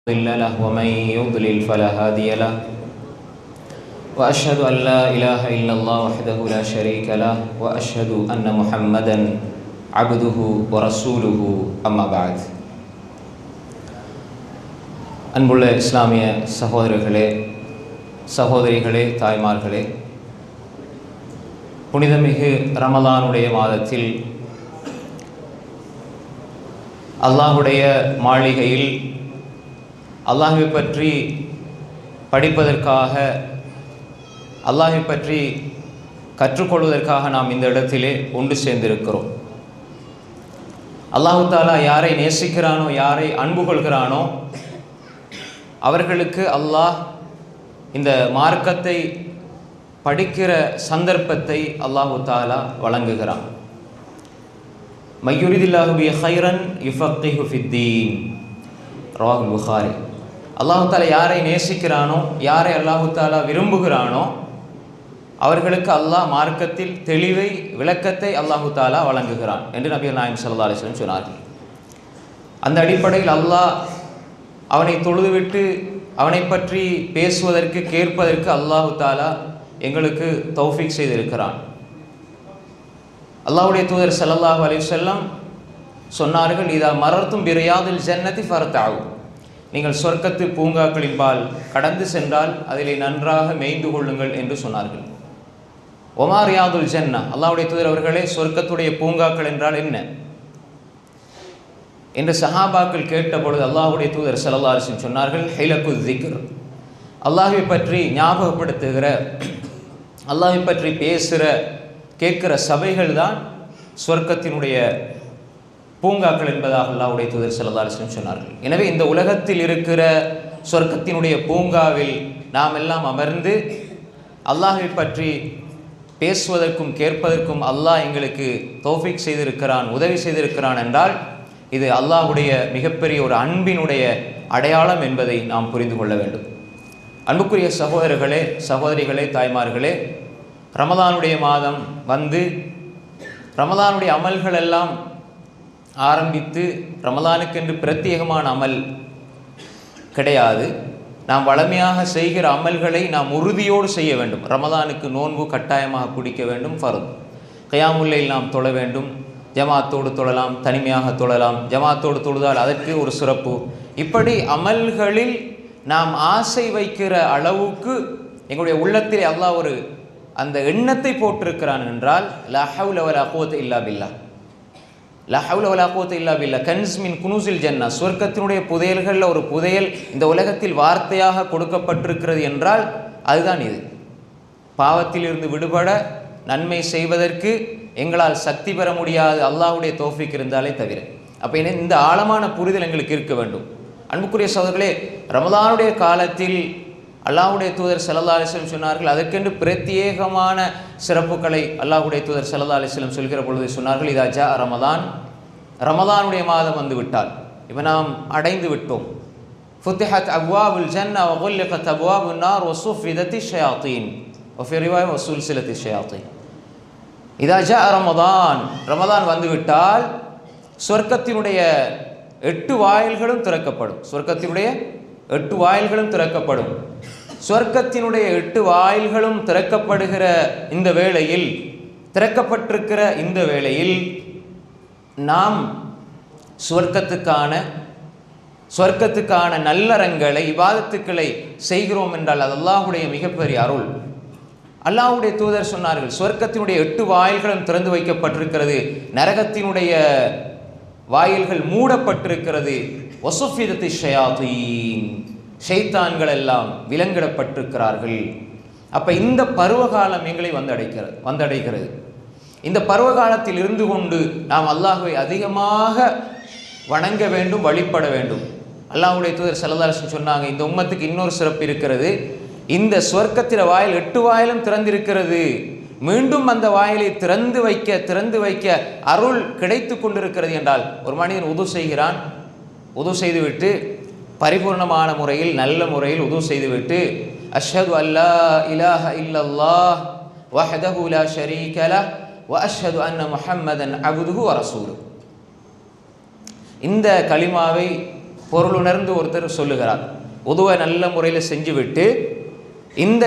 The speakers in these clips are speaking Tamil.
مضل له ومن يضلل فلا هادي له وأشهد أن لا إله إلا الله وحده لا شريك له وأشهد أن محمدا عبده ورسوله أما بعد. அன்புள்ள இஸ்லாமிய சகோதரர்களே, சகோதரிகளே, தாய்மார்களே, புனிதமிகு ரமலானுடைய மாதத்தில் அல்லாஹுடைய மாளிகையில் அல்லாஹை பற்றி படிப்பதற்காக, அல்லாஹை பற்றி கற்றுக்கொள்வதற்காக நாம் இந்த இடத்திலே ஒன்று சேர்ந்திருக்கிறோம். அல்லாஹு தாலா யாரை நேசிக்கிறானோ, யாரை அன்பு கொள்கிறானோ அவர்களுக்கு அல்லாஹ் இந்த மார்க்கத்தை படிக்கிற சந்தர்ப்பத்தை அல்லாஹு தாலா வழங்குகிறான். மையுரிதில்லாஹு பி ஹைரன் யுஃபக்கிஹு ஃபித்தீன், ரவாஹுல் புகாரி. அல்லாஹு தாலா யாரை நேசிக்கிறானோ, யாரை அல்லாஹு தாலா விரும்புகிறானோ அவர்களுக்கு அல்லாஹ் மார்க்கத்தில் தெளிவை, விளக்கத்தை அல்லாஹு தாலா வழங்குகிறான் என்று நபி நாயகம் ஸல்லல்லாஹு அலைஹி வஸல்லம் சொன்னார்கள். அந்த அடிப்படையில் அல்லாஹ் அவனை தொழுதுவிட்டு அவனை பற்றி பேசுவதற்கு, கேட்பதற்கு அல்லாஹு தாலா எங்களுக்கு தௌஃபீக் செய்திருக்கிறான். அல்லாஹ்வுடைய தூதர் ஸல்லல்லாஹு அலைஹி வஸல்லம் சொன்னார்கள், இதா மரர்த்தும் பிரியாதில் ஜன்னதி ஃபர்தஉ, நீங்கள் சொர்க்கத்து பூங்காக்களின்பால் கடந்து சென்றால் அதிலே நன்றாக மேய்ந்து கொள்ளுங்கள் என்று சொன்னார்கள். ஒமா ரியாதுல் ஜன்னா, அல்லாஹ்வுடைய தூதர் அவர்களே, சொர்க்கத்துடைய பூங்காக்கள் என்றால் என்ன என்று சஹாபாக்கள் கேட்டபொழுது அல்லாஹ்வுடைய தூதர் ஸல்லல்லாஹு அலைஹி வஸல்லம் சொன்னார்கள், ஹிலகு ஸிக்ர், அல்லாஹ்வை பற்றி ஞாபகப்படுத்துகிற, அல்லாஹ்வை பற்றி பேசுகிற, கேட்கிற சபைகள் தான் சொர்க்கத்தினுடைய பூங்காக்கள் என்பதாக அல்லாஹ்வுடைய தூதர் ஸல்லல்லாஹு அலைஹி வஸல்லம் சொன்னார்கள். எனவே இந்த உலகத்தில் இருக்கிற சொர்க்கத்தினுடைய பூங்காவில் நாம் எல்லாம் அமர்ந்து அல்லாஹ்வை பற்றி பேசுவதற்கும் கேட்பதற்கும் அல்லாஹ் எங்களுக்கு தௌஃபீக் செய்திருக்கிறான், உதவி செய்திருக்கிறான் என்றால் இது அல்லாஹ்வுடைய மிகப்பெரிய ஒரு அன்பினுடைய அடையாளம் என்பதை நாம் புரிந்து கொள்ள வேண்டும். அன்புக்குரிய சகோதரர்களே, சகோதரிகளே, தாய்மார்களே, ரமலானுடைய மாதம் வந்து ரமலானுடைய அமல்கள் எல்லாம் ஆரம்பித்து, ரமலானுக்கென்று பிரத்யேகமான அமல் கிடையாது. நாம் வளமையாக செய்கிற அமல்களை நாம் உறுதியோடு செய்ய வேண்டும். ரமலானுக்கு நோன்பு கட்டாயமாக பிடிக்க வேண்டும், ஃபர்த். கியாமுல் லைல் நாம் தொழ வேண்டும், ஜமாத்தோடு தொழலாம், தனிமையாக தொழலாம், ஜமாத்தோடு தொழுதால் அதற்கு ஒரு சிறப்பு. இப்படி அமல்களில் நாம் ஆசை வைக்கிற அளவுக்கு எங்களுடைய உள்ளத்திலே அல்லாஹ் ஒரு அந்த எண்ணத்தை போட்டிருக்கிறான் என்றால், லா ஹவ்ல வலா குவத்த இல்லா பில்லாஹ், லா ஹவ்ல வலா குவத்த இல்லா பில்லாஹ், கன்ஸ் மின் குனூஸில் ஜன்னா, சொர்க்கத்தினுடைய புதையல்களில் ஒரு புதையல் இந்த உலகத்தில் வார்த்தையாக கொடுக்கப்பட்டிருக்கிறது என்றால் அதுதான் இது. பாவத்தில் இருந்து விடுபட, நன்மை செய்வதற்கு எங்களால் சக்தி பெற முடியாது, அல்லாஹ்வுடைய தௌஃபீக் இருந்தாலே தவிர. அப்போ இந்த ஆழமான புரிதல் எங்களுக்கு இருக்க வேண்டும். அன்புக்குரிய சகோதரர்களே, ரமலானுடைய காலத்தில் அல்லாஹ்வுடைய தூதர் ஸல்லல்லாஹு அலைஹி வஸல்லம் சொன்னார்கள், அதற்கென்று பிரத்யேகமான சிறப்புகளை அல்லாஹ்வுடைய தூதர் ஸல்லல்லாஹு அலைஹி வஸல்லம் சொல்கிற பொழுது சொன்னார்கள், இதா ஜா ரமலான், ரமலானுடைய மாதம் வந்து விட்டால், இப்போ நாம் அடைந்து விட்டோம். ஃபுத்திஹத் அப்வாபுல் ஜன்னா வ குல்லிகத் அப்வாபுன் நார் வ சுஃபிதத்தி ஷயாத்தீன் வ ஃபீ ரிவாயா வ சுல்சிலத்தி ஷயாத்தீன். இதா ஜா ரமலான், ரமலான் வந்துவிட்டால் சொர்க்கத்தினுடைய 8 வாயில்களும் திறக்கப்படும். சொர்க்கத்தினுடைய 8 வாயில்களும் திறக்கப்படும். சொர்க்கத்தினுடைய 8 வாயில்களும் திறக்கப்படுகிற இந்த வேளையில், திறக்கப்பட்டிருக்கிற இந்த வேளையில் நாம் சொர்க்கத்துக்கான நல்லறங்களை, இபாதத்துக்களை செய்கிறோம் என்றால் அது அல்லாஹ்வுடைய மிகப்பெரிய அருள். அல்லாஹ்வுடைய தூதர் சொன்னார்கள், சொர்க்கத்தினுடைய 8 வாயில்களும் திறந்து வைக்கப்பட்டிருக்கிறது, நரகத்தினுடைய வாயில்கள் மூடப்பட்டிருக்கிறது. வசுஃபிதத்தி ஷயாத்தீன், ஷைத்தான்கள் எல்லாம் விலங்கிடப்பட்டிருக்கிறார்கள். அப்போ இந்த பருவகாலம் எங்களை வந்தடைகிறது. இந்த பருவகாலத்தில் இருந்து கொண்டு நாம் அல்லாஹ்வை அதிகமாக வணங்க வேண்டும், வழிபட வேண்டும். அல்லாஹ்வுடைய தூதர் ஸல்லல்லாஹு அலைஹி வஸல்லம் சொன்னாங்க, இந்த உம்மத்துக்கு இன்னொரு சிறப்பு இருக்கிறது. இந்த சொர்க்கத்தில வாயில் 8 வாயிலும் திறந்திருக்கிறது, மீண்டும் அந்த வாயிலை திறந்து வைக்க அருள் கிடைத்து கொண்டிருக்கிறது என்றால், ஒரு மனிதன் உது செய்கிறான், உது செய்துவிட்டு பரிபூர்ணமான முறையில், நல்ல முறையில் உது செய்துவிட்டு, அஷ்ஹது அல்லா இலாஹ இல்லல்லாஹ் வஹ்தஹு லா ஷரீக லஹ் வ அஷ்ஹது அன்ன முஹம்மதன் அப்துஹு வ ரசூலுஹு, இந்த கலிமாவை பொருளுணர்ந்து ஒருத்தர் சொல்லுகிறார். உதுவை நல்ல முறையில் செஞ்சுவிட்டு இந்த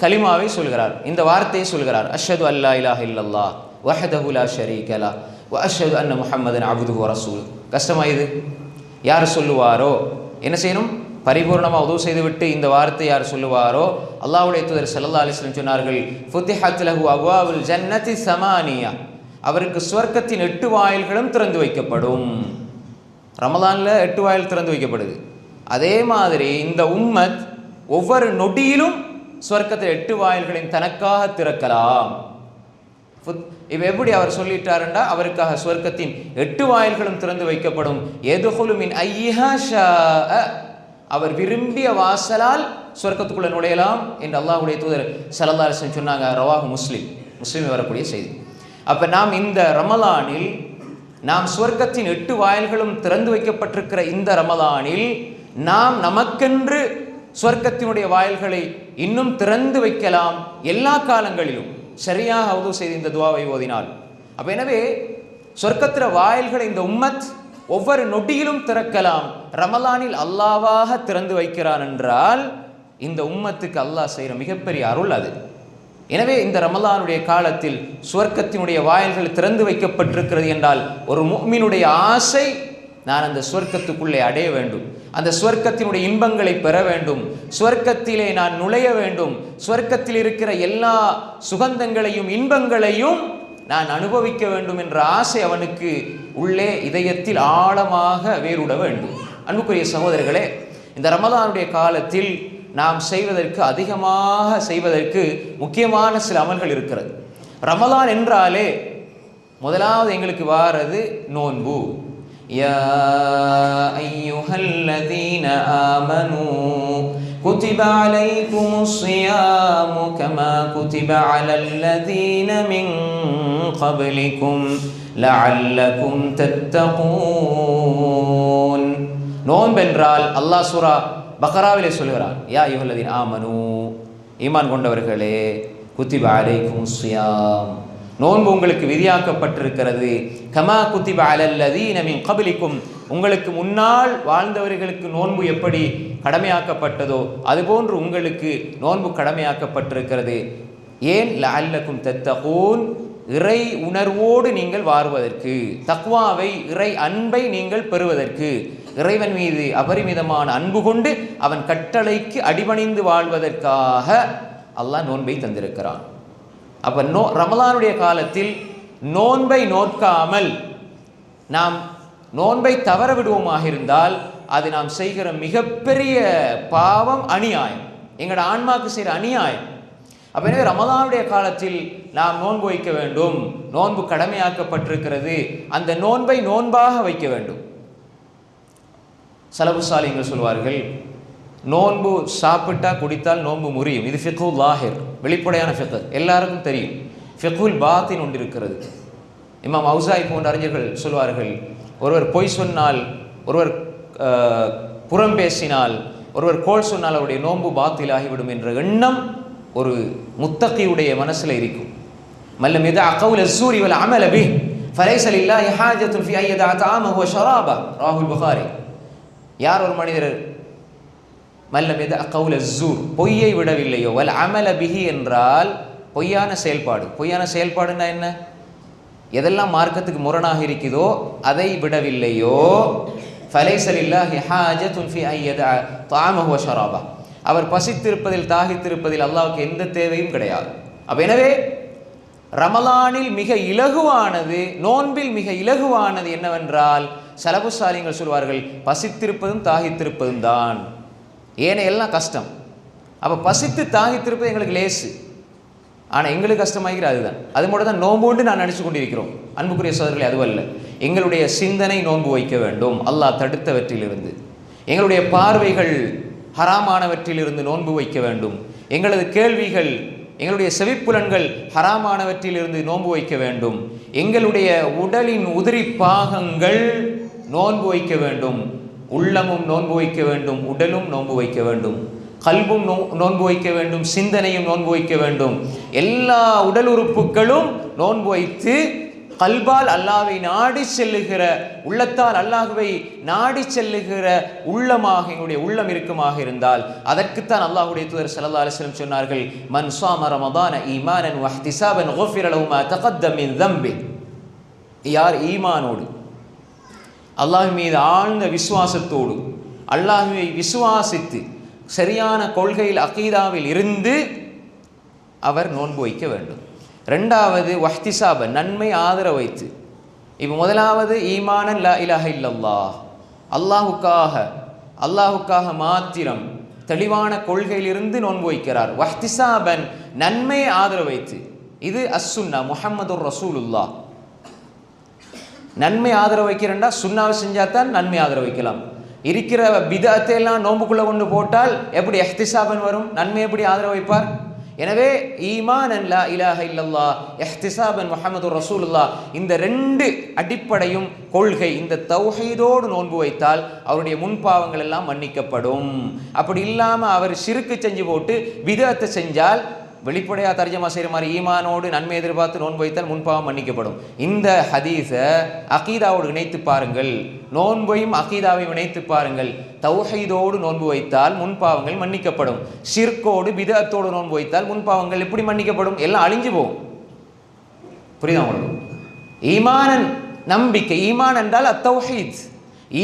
கலிமாவை சொல்கிறார், இந்த வார்த்தையை சொல்கிறார், அஷ்ஹது அல்லா இலாஹ இல்லல்லாஹ் வஹ்தஹு லா ஷரீக லஹ் வ அஷ்ஹது அன்ன முஹம்மதன் அப்துஹு வ ரசூலுஹு. கஷ்டமா இது? யார் சொல்லுவாரோ என்ன செய்யணும்? பரிபூர்ணமாக உதவு செய்துவிட்டு இந்த வார்த்தை யார் சொல்லுவாரோ, அல்லாஹ்வுடைய தூதர் ஸல்லல்லாஹு அலைஹி வஸல்லம் சொன்னார்கள், ஃபுத்திஹத் லஹு அப்வாபுல் ஜன்னதி ஸமானியா, அவருக்கு சுவர்க்கத்தின் 8 வாயில்களும் திறந்து வைக்கப்படும். ரமலானில் 8 வாயில் திறந்து வைக்கப்படுது. அதே மாதிரி இந்த உம்மத் ஒவ்வொரு நொடியிலும் சுவர்க்கத்தில் 8 வாயில்களையும் தனக்காக திறக்கலாம். இப்போ எப்படி அவர் சொல்லிட்டாருண்டா, அவருக்காக சுவர்க்கத்தின் 8 வாயில்களும் திறந்து வைக்கப்படும். யதுகுலு மின் ஐயிஹா ஷாஅ, அவர் விரும்பிய வாசலால் சுவர்க்கத்துக்குள்ள நுழையலாம் என்று அல்லாஹ்வுடைய தூதர் ஸல்லல்லாஹு அலைஹி வஸல்லம் சொன்னாங்க. ரவாஹு முஸ்லிம் வரக்கூடிய செய்தி. அப்போ நாம் இந்த ரமலானில், நாம் சுவர்க்கத்தின் 8 வாயில்களும் திறந்து வைக்கப்பட்டிருக்கிற இந்த ரமலானில் நாம் நமக்கென்று சுவர்க்கத்தினுடைய வாயில்களை இன்னும் திறந்து வைக்கலாம். எல்லா காலங்களிலும் சரியாக உதவு செய்து இந்த துவாவை ஓதினால். அப்போ எனவே சொர்க்கத்திர வாயில்களை இந்த உம்மத் ஒவ்வொரு நொடியிலும் திறக்கலாம். ரமலானில் அல்லாவாக திறந்து வைக்கிறான் என்றால் இந்த உம்மத்துக்கு அல்லாஹ் செய்கிற மிகப்பெரிய அருள் அது. எனவே இந்த ரமலானுடைய காலத்தில் சுவர்க்கத்தினுடைய வாயில்கள் திறந்து வைக்கப்பட்டிருக்கிறது என்றால் ஒரு முஃமினுடைய ஆசை, நான் அந்த சுவர்க்கத்துக்குள்ளே அடைய வேண்டும், அந்த சுவர்க்கத்தினுடைய இன்பங்களை பெற வேண்டும், சுவர்க்கத்திலே நான் நுழைய வேண்டும், சுவர்க்கத்தில் இருக்கிற எல்லா சுகந்தங்களையும் இன்பங்களையும் நான் அனுபவிக்க வேண்டும் என்ற ஆசை அவனுக்கு உள்ளே இதயத்தில் ஆழமாக வேறுட வேண்டும். அன்புக்குரிய சகோதரர்களே, இந்த ரமலானுடைய காலத்தில் நாம் செய்வதற்கு, அதிகமாக செய்வதற்கு முக்கியமான சில அமல்கள் இருக்கிறது. ரமலான் என்றாலே முதலாவது எங்களுக்கு வாரது நோன்பு. யா அய்யுஹல்லதீன ஆமனூ குதிப அலைக்குமுஸ் ஸியாமு கமா குதிப அலல்லதீன மின் கப்லிக்கும் லஅல்லக்கும் தத்தகூன். நோன்பென்றால் அல்லாஹ் சூரா பக்ராவிலே சொல்கிறான், யா அய்யுஹல்லதீன ஆமனூ, ஈமான் கொண்டவர்களே, குதிப அலைக்குமுஸ் ஸியாம், நோன்பு உங்களுக்கு விதியாக்கப்பட்டிருக்கிறது. கமா குதிப அலல்லதீன மின் கப்லிக்கும், உங்களுக்கு முன்னால் வாழ்ந்தவர்களுக்கு நோன்பு எப்படி கடமையாக்கப்பட்டதோ அதுபோன்று உங்களுக்கு நோன்பு கடமையாக்கப்பட்டிருக்கிறது. ஏன்? லஅல்லக்கும் தத்தகூன், இறை உணர்வோடு நீங்கள் வாழ்வதற்கு, தக்வாவை, இறை அன்பை நீங்கள் பெறுவதற்கு, இறைவன் மீது அபரிமிதமான அன்பு கொண்டு அவன் கட்டளைக்கு அடிபணிந்து வாழ்வதற்காக அல்லாஹ் நோன்பை தந்திருக்கிறான். அப்போ ரமலானுடைய காலத்தில் நோன்பை நோக்காமல் நாம் நோன்பை தவற விடுவோமாக இருந்தால் அது நாம் செய்கிற மிகப்பெரிய பாவம், அநியாயம், எங்களோட ஆன்மாவுக்கு செய்கிற அநியாயம். அப்போ எனவே ரமலானுடைய காலத்தில் நாம் நோன்பு வைக்க வேண்டும். நோன்பு கடமையாக்கப்பட்டிருக்கிறது. அந்த நோன்பை நோன்பாக வைக்க வேண்டும். சலபுசாலிங்கள் சொல்வார்கள், நோன்பு சாப்பிட்டா குடித்தால் நோன்பு முறியும். இது ஃபிக்ஹுல் லாஹிர், வெளிப்படையான ஃபிக்ஹ், எல்லாருக்கும் தெரியும். ஃபிக்ஹுல் பாத்தின் ஒன்று இருக்கிறது. இமாம் அவுசாய் போன்ற அறிஞர்கள் சொல்வார்கள், ஒருவர் பொய் சொன்னால், ஒருவர் புறம் பேசினால், ஒருவர் கோல் சொன்னால் அவருடைய நோன்பு பாத்தில் ஆகிவிடும் என்ற எண்ணம் ஒரு முத்தகியுடைய மனசில் இருக்கும். மல்லம் யதஅ கௌல ஸூரி வல் அமல பிஹ் ஃபலைஸ லில்லாஹி ஹாஜத்துன் ஃபீ அன் யதஅ தஆமஹு வ ஷராபஹு. ராஹுல் புகாரி. யார் ஒரு மனிதர் மல்லம் யதஅ கௌல ஸூர், பொய்யை விடவில்லையோ, வல் அமல பிஹி என்றால் பொய்யான செயல்பாடு. பொய்யான செயல்பாடுன்னா என்ன? எதெல்லாம் மார்க்கத்துக்கு முரணாக இருக்குதோ அதை விடவில்லையோ, ஃபலைஸ லில்லாஹி ஹாஜத்துன் ஃபீ அன் யதஅ தஆமஹு வ ஷராபஹு, அவர் பசித்திருப்பதில் தாகித்திருப்பதில் அல்லாஹ்வுக்கு எந்த தேவையும் கிடையாது. அப்ப எனவே ரமலானில் மிக இலகுவானது, நோன்பில் மிக இலகுவானது என்னவென்றால், சலபுசாலிங்கள் சொல்வார்கள், பசித்திருப்பதும் தாகித்திருப்பதும் தான். ஏன்னா எல்லாம் கஷ்டம். அப்போ பசித்து தாகித்திருப்பது எங்களுக்கு லேசு, ஆனால் எங்களுக்கு கஷ்டமாகிற அதுதான். அது மட்டும் தான் நோன்புண்டு நான் நினச்சி கொண்டிருக்கிறோம். அன்புக்குரிய சோதரர்களே, அதுவல்ல. எங்களுடைய சிந்தனை நோன்பு வைக்க வேண்டும், அல்லாஹ் தடுத்தவற்றிலிருந்து. எங்களுடைய பார்வைகள் ஹராமானவற்றிலிருந்து நோன்பு வைக்க வேண்டும். எங்களது கேள்விகள், எங்களுடைய செவிப்புலன்கள் ஹராமானவற்றிலிருந்து நோன்பு வைக்க வேண்டும். எங்களுடைய உடலின் உதிரி பாகங்கள் நோன்பு வைக்க வேண்டும். உள்ளமும் நோன்பு வைக்க வேண்டும், உடலும் நோன்பு வைக்க வேண்டும், கல்பும் நோன்பு வைக்க வேண்டும், சிந்தனையும் நோன்பு வைக்க வேண்டும். எல்லா உடல் உறுப்புகளும் நோன்பு வைத்து கல்பால் அல்லாஹ்வை நாடி செல்லுகிற, உள்ளத்தால் அல்லாஹ்வை நாடி செல்லுகிற உள்ளமாக எங்களுடைய உள்ளம் இருக்குமாக இருந்தால் அதற்குத்தான் அல்லாஹ்வுடைய தூதர் ஸல்லல்லாஹு அலைஹி வஸல்லம் சொன்னார்கள், மன் ஸாம ரமதான ஈமானன் வஹ்திஸாபன் குஃபிர லஹு மா தகத்தம மின் தம்பி. யார் ஈமானோடு, அல்லாஹ் மீது ஆழ்ந்த விசுவாசத்தோடு, அல்லாஹ்வை விசுவாசித்து சரியான கொள்கையில் அகீதாவில் இருந்து அவர் நோன்பு வைக்க வேண்டும். ரெண்டாவது வஹ்திசாப, நன்மை ஆதரவு வைத்து. இப்போ முதலாவது ஈமானன் லா இலாஹ இல்லல்லாஹ், அல்லாஹுக்காக மாத்திரம் தெளிவான கொள்கையிலிருந்து நோன்பு வைக்கிறார். வஹ்திசாபன், நன்மை ஆதரவு வைத்து. இது அஸ்ஸுன்னா, முஹம்மதுர் ரசூலுல்லாஹ். நன்மை ஆதரவு வைக்கிறேன்டா சுன்னாவை செஞ்சாதான் நன்மை ஆதரவு வைக்கலாம். இருக்கிற பிதஅத்தை எல்லாம் நோன்புக்குள்ள கொண்டு போட்டால் எப்படி இஹ்திசாபன் வரும்? நன்மை எப்படி ஆதரவு வைப்பார்? எனவே ஈமானன் லா இலாஹ இல்லல்லாஹ், இஹ்திசாபன் முஹம்மதுர் ரசூலுல்லாஹ், இந்த ரெண்டு அடிப்படையும் கொள்கை, இந்த தௌஹீதோடு நோன்பு வைத்தால் அவருடைய முன்பாவங்கள் எல்லாம் மன்னிக்கப்படும். அப்படி இல்லாமல் அவர் ஷிர்க்கு செஞ்சு போட்டு பிதஅத்தை செஞ்சால், வெளிப்படையாக தர்ஜமா செய்கிற மாதிரி ஈமானோடு நன்மை எதிர்பார்த்து நோன்பு வைத்தால் முன்பாவம் மன்னிக்கப்படும். இந்த ஹதீஸை அகீதாவோடு இணைத்து பாருங்கள், நோன்பையும் அகீதாவையும் இணைத்து பாருங்கள். தௌஹீதோடு நோன்பு வைத்தால் முன்பாவங்கள் மன்னிக்கப்படும். ஷிர்கோடு பிதஅத்தோடு நோன்பு வைத்தால் முன்பாவங்கள் எப்படி மன்னிக்கப்படும்? எல்லாம் அழிஞ்சு போகும். புரியுதா உங்களுக்கு? ஈமானன் நம்பிக்கை, ஈமான் என்றால் அத்தௌஹீத்.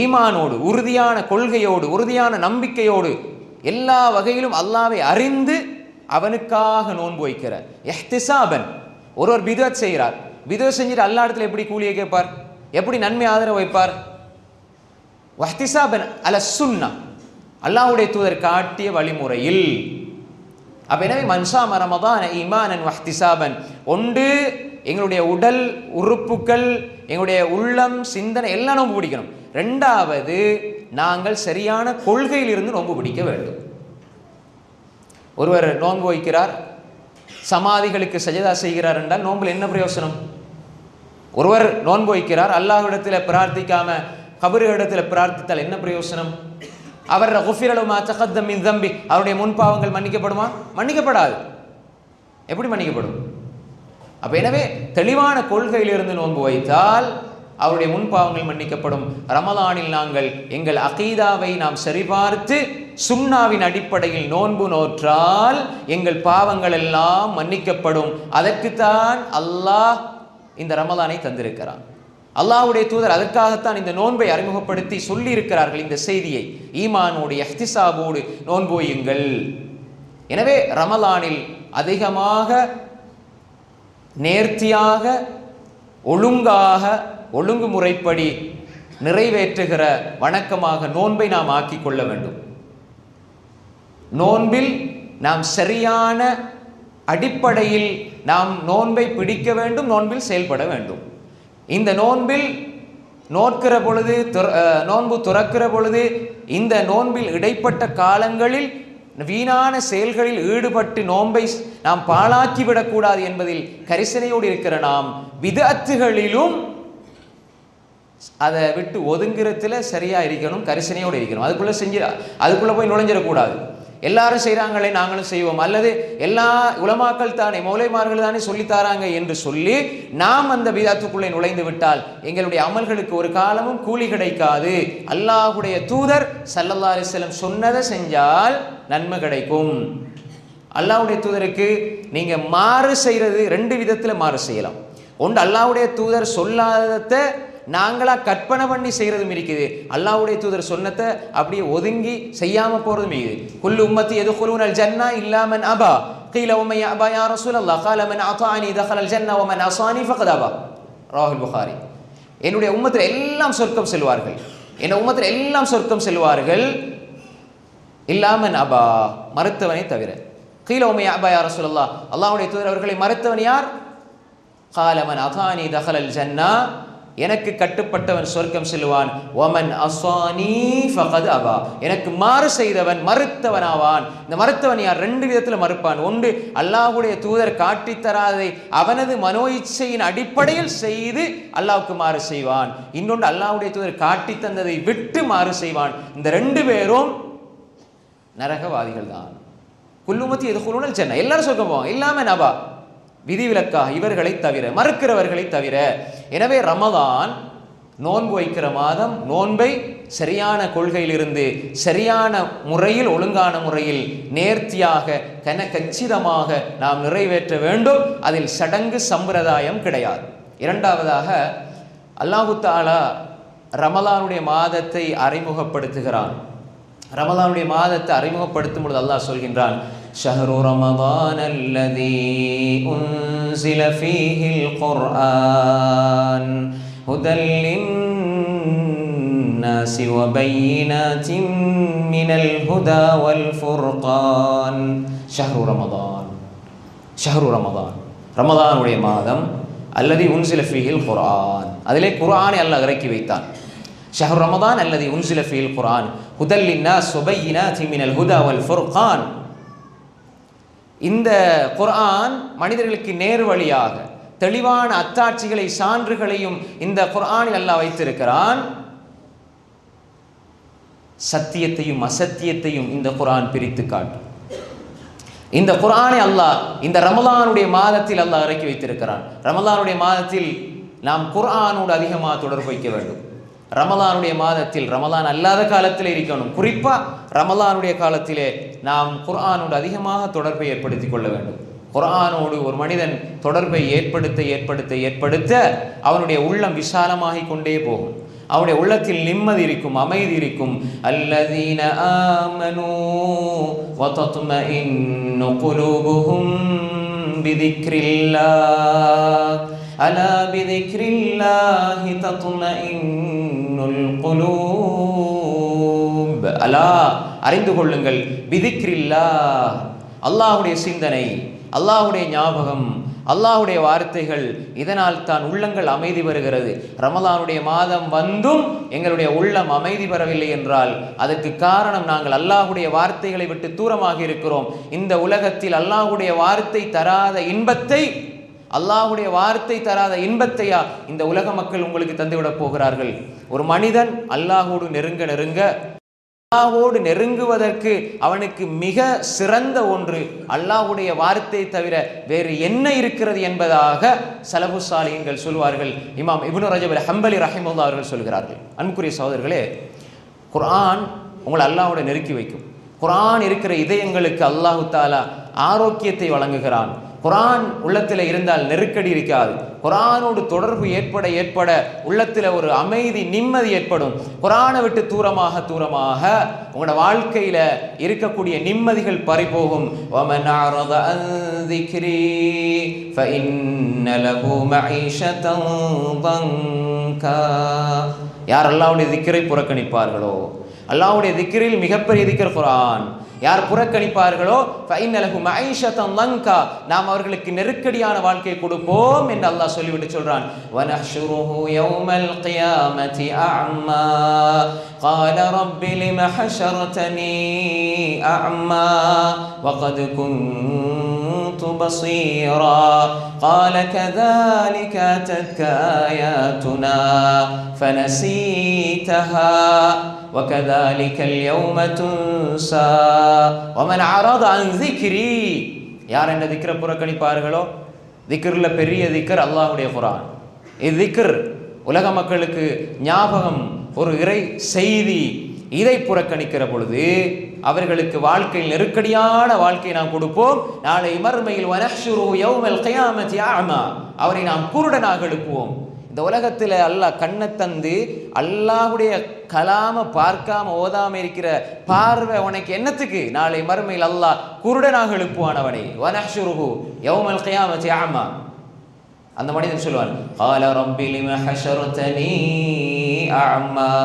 ஈமானோடு, உறுதியான கொள்கையோடு, உறுதியான நம்பிக்கையோடு, எல்லா வகையிலும் அல்லாஹ்வை அறிந்து அவனுக்காக நோன்பு வைக்கிற. இஹ்திசாபன், ஒருவர் பிதஅத் செய்கிறார், பிதஅத் செஞ்சுட்டு அல்லாஹ் இடத்துல எப்படி கூலியை கேட்பார்? எப்படி நன்மை ஆதரவு வைப்பார்? வஹ்திசாபன் அல சுன்னா, அல்லாஹ்வுடைய தூதர் காட்டிய வழிமுறையில். அப்ப எனவே மன் ஸாம ரமதான ஈமானன் வஹ்திசாபன், ஒன்று எங்களுடைய உடல் உறுப்புகள், எங்களுடைய உள்ளம், சிந்தனை எல்லாம் நோன்பு பிடிக்கணும். ரெண்டாவது நாங்கள் சரியான கொள்கையில் இருந்து நோன்பு பிடிக்க வேண்டும். ஒருவர் நோன்பு வைக்கிறார், சமாதிகளுக்கு சஜதா செய்கிறார் என்றால் நோன்புல என்ன பிரயோசனம்? ஒருவர் நோன்பு வைக்கிறார், அல்லாஹ்விடத்தில் பிரார்த்திக்காம கபரிடத்தில் பிரார்த்தித்தால் என்ன பிரயோசனம்? அவர் குஃபிர லஹு மா தகத்தம மின் தம்பி, அவருடைய முன்பாவங்கள் மன்னிக்கப்படுமா? மன்னிக்கப்படாது. எப்படி மன்னிக்கப்படும்? அப்ப எனவே தெளிவான கொள்கையிலிருந்து நோன்பு வைத்தால் அவருடைய முன்பாவங்கள் மன்னிக்கப்படும். ரமலானில் நாங்கள் எங்கள் அகீதாவை நாம் சரிபார்த்து சுன்னாவின் அடிப்படையில் நோன்பு நோற்றால் எங்கள் பாவங்கள் எல்லாம் மன்னிக்கப்படும். அதற்குத்தான் அல்லாஹ் இந்த ரமலானை தந்திருக்கிறான். அல்லாஹ்வுடைய தூதர் அதற்காகத்தான் இந்த நோன்பை அறிமுகப்படுத்தி சொல்லி இருக்கிறார்கள் இந்த செய்தியை, ஈமானோடு இஹ்திசாபோடு நோன்பு வையுங்கள். எனவே ரமலானில் அதிகமாக நேர்த்தியாக ஒழுங்காக ஒழுங்குமுறைப்படி நிறைவேற்றுகிற வணக்கமாக நோன்பை நாம் ஆக்கிக் கொள்ள வேண்டும். நோன்பில் நாம் சரியான அடிப்படையில் நாம் நோன்பை பிடிக்க வேண்டும், நோன்பில் செயல்பட வேண்டும். இந்த நோன்பில் நோக்கிற பொழுது, நோன்பு துறக்கிற பொழுது, இந்த நோன்பில் இடைப்பட்ட காலங்களில் வீணான செயல்களில் ஈடுபட்டு நோன்பை நாம் பாழாக்கிவிடக்கூடாது என்பதில் கரிசனையோடு இருக்கிற நாம் பிதஅத்துகளிலும் அதை விட்டு ஒதுங்கிறதுல சரியா இருக்கணும், கரிசனையோடு இருக்கணும். அதுக்குள்ள போய் நுழைஞ்சிடக்கூடாது. எல்லாரும் செய்கிறாங்களே நாங்களும் செய்வோம், அல்லது எல்லா உலமாக்கள் தானே, மௌலைமார்கள் தானே சொல்லித்தாராங்க என்று சொல்லி நாம் அந்த பிதஅத்துக்குள்ளே நுழைந்து விட்டால் எங்களுடைய அமல்களுக்கு ஒரு காலமும் கூலி கிடைக்காது. அல்லாஹ்வுடைய தூதர் ஸல்லல்லாஹு அலைஹி வஸல்லம் சொன்னதை செஞ்சால் நன்மை கிடைக்கும். அல்லாஹ்வுடைய தூதருக்கு நீங்க மாறு செய்யறது ரெண்டு விதத்தில் மாறு செய்யலாம். ஒன்று, அல்லாஹ்வுடைய தூதர் சொல்லாததை நாங்களா கற்பனை பண்ணி செய்யறதும் இருக்குது. அல்லாஹ்வுடைய தூதர் சொன்னதை அப்படியே ஒதுங்கி செய்யாம போறதும் இருக்குது. குல்லு உம்மத்தி யதுகுலூனல் ஜன்னா இல்லா மன் அபா கீல வமன் யஅபா யா ரசூலல்லாஹ் கால மன் அதானி தகலல் ஜன்னா வமன் அஸானி ஃபகத் அபா. ராஹுல் புகாரி. என்னுடைய உம்மத்தில் எல்லாம் சொர்க்கம் செல்வார்கள், என் உம்மத்தில் எல்லாம் சொர்க்கம் செல்வார்கள், இல்லாமன் அபா, மறுத்தவனை தவிர. கீல வமன் யஅபா யா ரசூலல்லாஹ், அல்லாஹ்வுடைய தூதர் அவர்களை மறுத்தவன் யார்? கால மன் அதானி தகலல் ஜன்னா, எனக்கு கட்டுப்பட்டவன் சொர்க்கம் செல்வான். வமன் அஸானி ஃபகத் அபா, எனக்கு மாறு செய்தவன் மறுத்தவனாவான். இந்த மறுத்தவன் யார்? ரெண்டு விதத்தில் மறுப்பான். ஒன்று, அல்லாஹ்வுடைய தூதர் காட்டித்தராதை அவனது மனோ இச்சையின் அடிப்படையில் செய்து அல்லாஹ்வுக்கு மாறு செய்வான். இன்னொன்று, அல்லாஹ்வுடைய தூதர் காட்டி தந்ததை விட்டு மாறு செய்வான். இந்த ரெண்டு பேரும் நரகவாதிகள் தான். குல்லு உம்மத்தி யதுகுலூனல் ஜன்னா, எல்லாரும் சொர்க்கம் போவாங்க, இல்லாம நபா, விதிவிலக்காக இவர்களை தவிர, மறுக்கிறவர்களை தவிர. எனவே ரமலான் நோன்பு வைக்கிற மாதம். நோன்பை சரியான கொள்கையிலிருந்து சரியான முறையில், ஒழுங்கான முறையில், நேர்த்தியாக, கச்சிதமாக நாம் நிறைவேற்ற வேண்டும். அதில் சடங்கு சம்பிரதாயம் கிடையாது. இரண்டாவதாக அல்லாஹு தஆலா ரமலானுடைய மாதத்தை அறிமுகப்படுத்துகிறான். ரமலானுடைய மாதத்தை அறிமுகப்படுத்தும் பொழுது அல்லாஹ் சொல்கின்றான், ஷஹ்ரு ரமதான் அல்லதி உன்ஸில ஃபீஹில் குர்ஆன் ஹுதல் லின்னாஸி வ பையினாத்தின் மினல் ஹுதா வல் ஃபுர்கான். ஷஹ்ரு ரமதான், ஷஹ்ரு ரமதான், ரமலானுடைய மாதம். அல்லதி உன்ஸில ஃபீஹில் குர்ஆன், அதிலே குர்ஆனை அல்லாஹ் இறக்கி வைத்தான். ஷஹ்ரு ரமதான் அல்லதி உன்ஸில ஃபீஹில் குர்ஆன் ஹுதல் லின்னாஸ் வ பையினாத்தின் மினல் ஹுதா வல் ஃபுர்கான். இந்த குர்ஆன் மனிதர்களுக்கு நேர்வழியாக தெளிவான அத்தாட்சிகளை, சான்றுகளையும் இந்த குர்ஆனில் அல்லாஹ் வைத்திருக்கிறான். சத்தியத்தையும் அசத்தியத்தையும் இந்த குர்ஆன் பிரித்து காட்டும். இந்த குர்ஆனை அல்லாஹ் இந்த ரமலானுடைய மாதத்தில் அல்லாஹ் இறக்கி வைத்திருக்கிறான். ரமலானுடைய மாதத்தில் நாம் குர்ஆனோடு அதிகமாக தொடர்பு வைக்க வேண்டும். ரமலானுடைய மாதத்தில், ரமலான் அல்லாத காலத்தில் இருக்கணும். குறிப்பாக ரமலானுடைய காலத்திலே நாம் குர்ஆனோடு அதிகமாக தொடர்பை ஏற்படுத்தி கொள்ள வேண்டும். குர்ஆனோடு ஒரு மனிதன் தொடர்பை ஏற்படுத்த ஏற்படுத்த ஏற்படுத்த அவனுடைய உள்ளம் விசாலமாகிக் கொண்டே போகும். அவனுடைய உள்ளத்தில் நிம்மதி இருக்கும், அமைதி இருக்கும். அல்லதீன ஆமனூ வ தத்மஇன்னு குலூபுஹும் பிதிக்ரில்லாஹ் அலா பிதிக்ரில்லாஹி தத்மஇன்னுல் குலூப். அலா, அறிந்து கொள்ளுங்கள், பிதிக்ரில்லாஹ், அல்லாஹ்வுடைய சிந்தனை, அல்லாஹ்வுடைய ஞாபகம், அல்லாஹ்வுடைய வார்த்தைகள், இதனால் தான் உள்ளங்கள் அமைதி பெறுகிறது. ரமலானுடைய மாதம் வந்தும் எங்களுடைய உள்ளம் அமைதி பெறவில்லை என்றால் அதற்கு காரணம் நாங்கள் அல்லாஹ்வுடைய வார்த்தைகளை விட்டு தூரமாக இருக்கிறோம். இந்த உலகத்தில் அல்லாஹ்வுடைய வார்த்தை தராத இன்பத்தை, அல்லாஹ்வுடைய வார்த்தை தராத இன்பத்தையா இந்த உலக மக்கள் உங்களுக்கு தந்துவிடப் போகிறார்கள்? ஒரு மனிதன் அல்லாஹ்வோடு நெருங்க நெருங்க, அல்லாஹ்வோடு நெருங்குவதற்கு அவனுக்கு மிக சிறந்த ஒன்று அல்லாஹ்வுடைய வார்த்தை தவிர வேறு என்ன இருக்கிறது என்பதாக ஸலஃபு ஸாலிஹீன்கள் சொல்வார்கள். இமாம் இப்னு ரஜப் அல்-ஹம்பலி ரஹிமஹுல்லாஹ் அவர்கள் சொல்கிறார்கள். அன்புக்குரிய சகோதரர்களே, குர்ஆன் உங்களை அல்லாஹ்வோடு நெருக்கி வைக்கும். குர்ஆன் இருக்கிற இதயங்களுக்கு அல்லாஹு தஆலா ஆரோக்கியத்தை வழங்குகிறான். குர்ஆன் உள்ளத்தில் இருந்தால் நெருக்கடி இருக்காது. குர்ஆனோடு தொடர்பு ஏற்பட ஏற்பட உள்ளத்தில் ஒரு அமைதி, நிம்மதி ஏற்படும். குர்ஆனை விட்டு தூரமாக தூரமாக உங்களோட வாழ்க்கையில இருக்கக்கூடிய நிம்மதிகள் பறிபோகும். வமன் அஅரத அன் ذிக்ரி ஃபஇன்ன லஹு மஈஷத்தன் ضنكா. யார் அல்லாஹ்வுடைய திக்ரை புறக்கணிப்பார்களோ, அல்லாஹ்வுடைய திக்ரில் மிகப்பெரிய திக்ர் குர்ஆன், யார் புறக்கணிப்பார்களோ ஃபஇன்ன லஹு மஈஷத்தன் ضنكா, நாம் அவர்களுக்கு நெருக்கடியான வாழ்க்கையை கொடுப்போம் என்று அல்லாஹ் சொல்லிவிட்டு சொல்றான். வனஹ்ஷுருஹு யௌமல் கியாமத்தி அஅம்மா قال رب لم حشرتني أعمى وقد كنت بصيرا قال كذلك أتتك آياتنا فنسيتها وكذلك اليوم تنسى ومن أعرض عن ذكري. யார் என்ன திக்ரை புறக்கணிப்பார்களோ, திக்ர்ல பெரிய திக்ர் அல்லாஹ்வுடைய குர்ஆன். இத்திக்ர் உலக மக்களுக்கு ஞாபகம், ஒரு இறை செய்தி. இதை புறக்கணிக்கிற பொழுது அவர்களுக்கு வாழ்க்கையில் நெருக்கடியான வாழ்க்கையை நாம் கொடுப்போம். நாளை மறுமையில் வனஹ்ஷுரு யௌமல் கியாமத்தி அஅமா, அவரை நாம் குருடனாக எழுப்புவோம். இந்த உலகத்தில் அல்லாஹ் கண்ணை தந்து அல்லாஹ்வுடைய கலாம பார்க்காம ஓதாம இருக்கிற பார்வை உனக்கு என்னத்துக்கு? நாளை மறுமையில் அல்லாஹ் குருடனாக எழுப்புவான் அவனை. வனஹ்ஷுருஹு யௌமல் கியாமத்தி அஅமா. அந்த மனிதன் சொல்வான், قال رب لم حشرتني أعمى.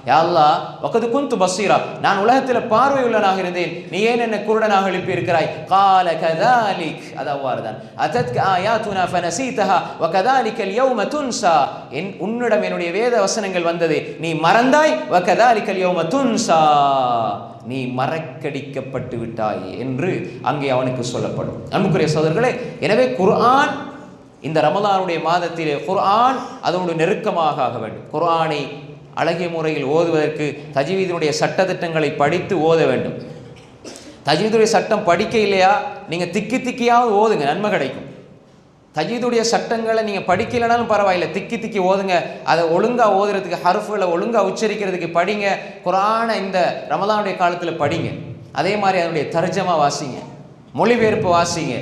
யா அல்லாஹ், வகது குன்து பஸீரா, நான் உலகத்தில் பார்வையுள்ளனாக இருந்தேன், நீ ஏன் என்னை குருடனாக எழுப்பி இருக்கிறாய்? قال كذلك, அதாவதுதான், أتتك آياتنا فنسيتها وكذلك اليوم تنسى, உன்னிடம் என்னுடைய வேத வசனங்கள் வந்தது, நீ மறந்தாய். وكذلك اليوم تنسى, நீ மறக்கடிக்கப்பட்டு விட்டாய் என்று அங்கே அவனுக்கு சொல்லப்படும். அன்புக்குரிய சகோதரர்களே, எனவே குர்ஆன் இந்த ரமலானுடைய மாதத்திலே குர்ஆன் அதோடு நெருக்கமாக ஆக வேண்டும். குர்ஆனை அழகிய முறையில் ஓதுவதற்கு தஜ்வீதினுடைய சட்டத்திட்டங்களை படித்து ஓத வேண்டும். தஜ்வீதுடைய சட்டம் படிக்க இல்லையா, நீங்கள் திக்கி திக்கியாவது ஓதுங்க, நன்மை கிடைக்கும். தஜ்வீதுடைய சட்டங்களை நீங்கள் படிக்கலைனாலும் பரவாயில்லை, திக்கி திக்கி ஓதுங்க. அதை ஒழுங்காக ஓதுறதுக்கு, ஹர்ஃபுகளை ஒழுங்காக உச்சரிக்கிறதுக்கு படிங்க. குர்ஆனை இந்த ரமலானுடைய காலத்தில் படிங்க. அதே மாதிரி அதனுடைய தர்ஜமா வாசிங்க, மொழிபெயர்ப்பு வாசிங்க.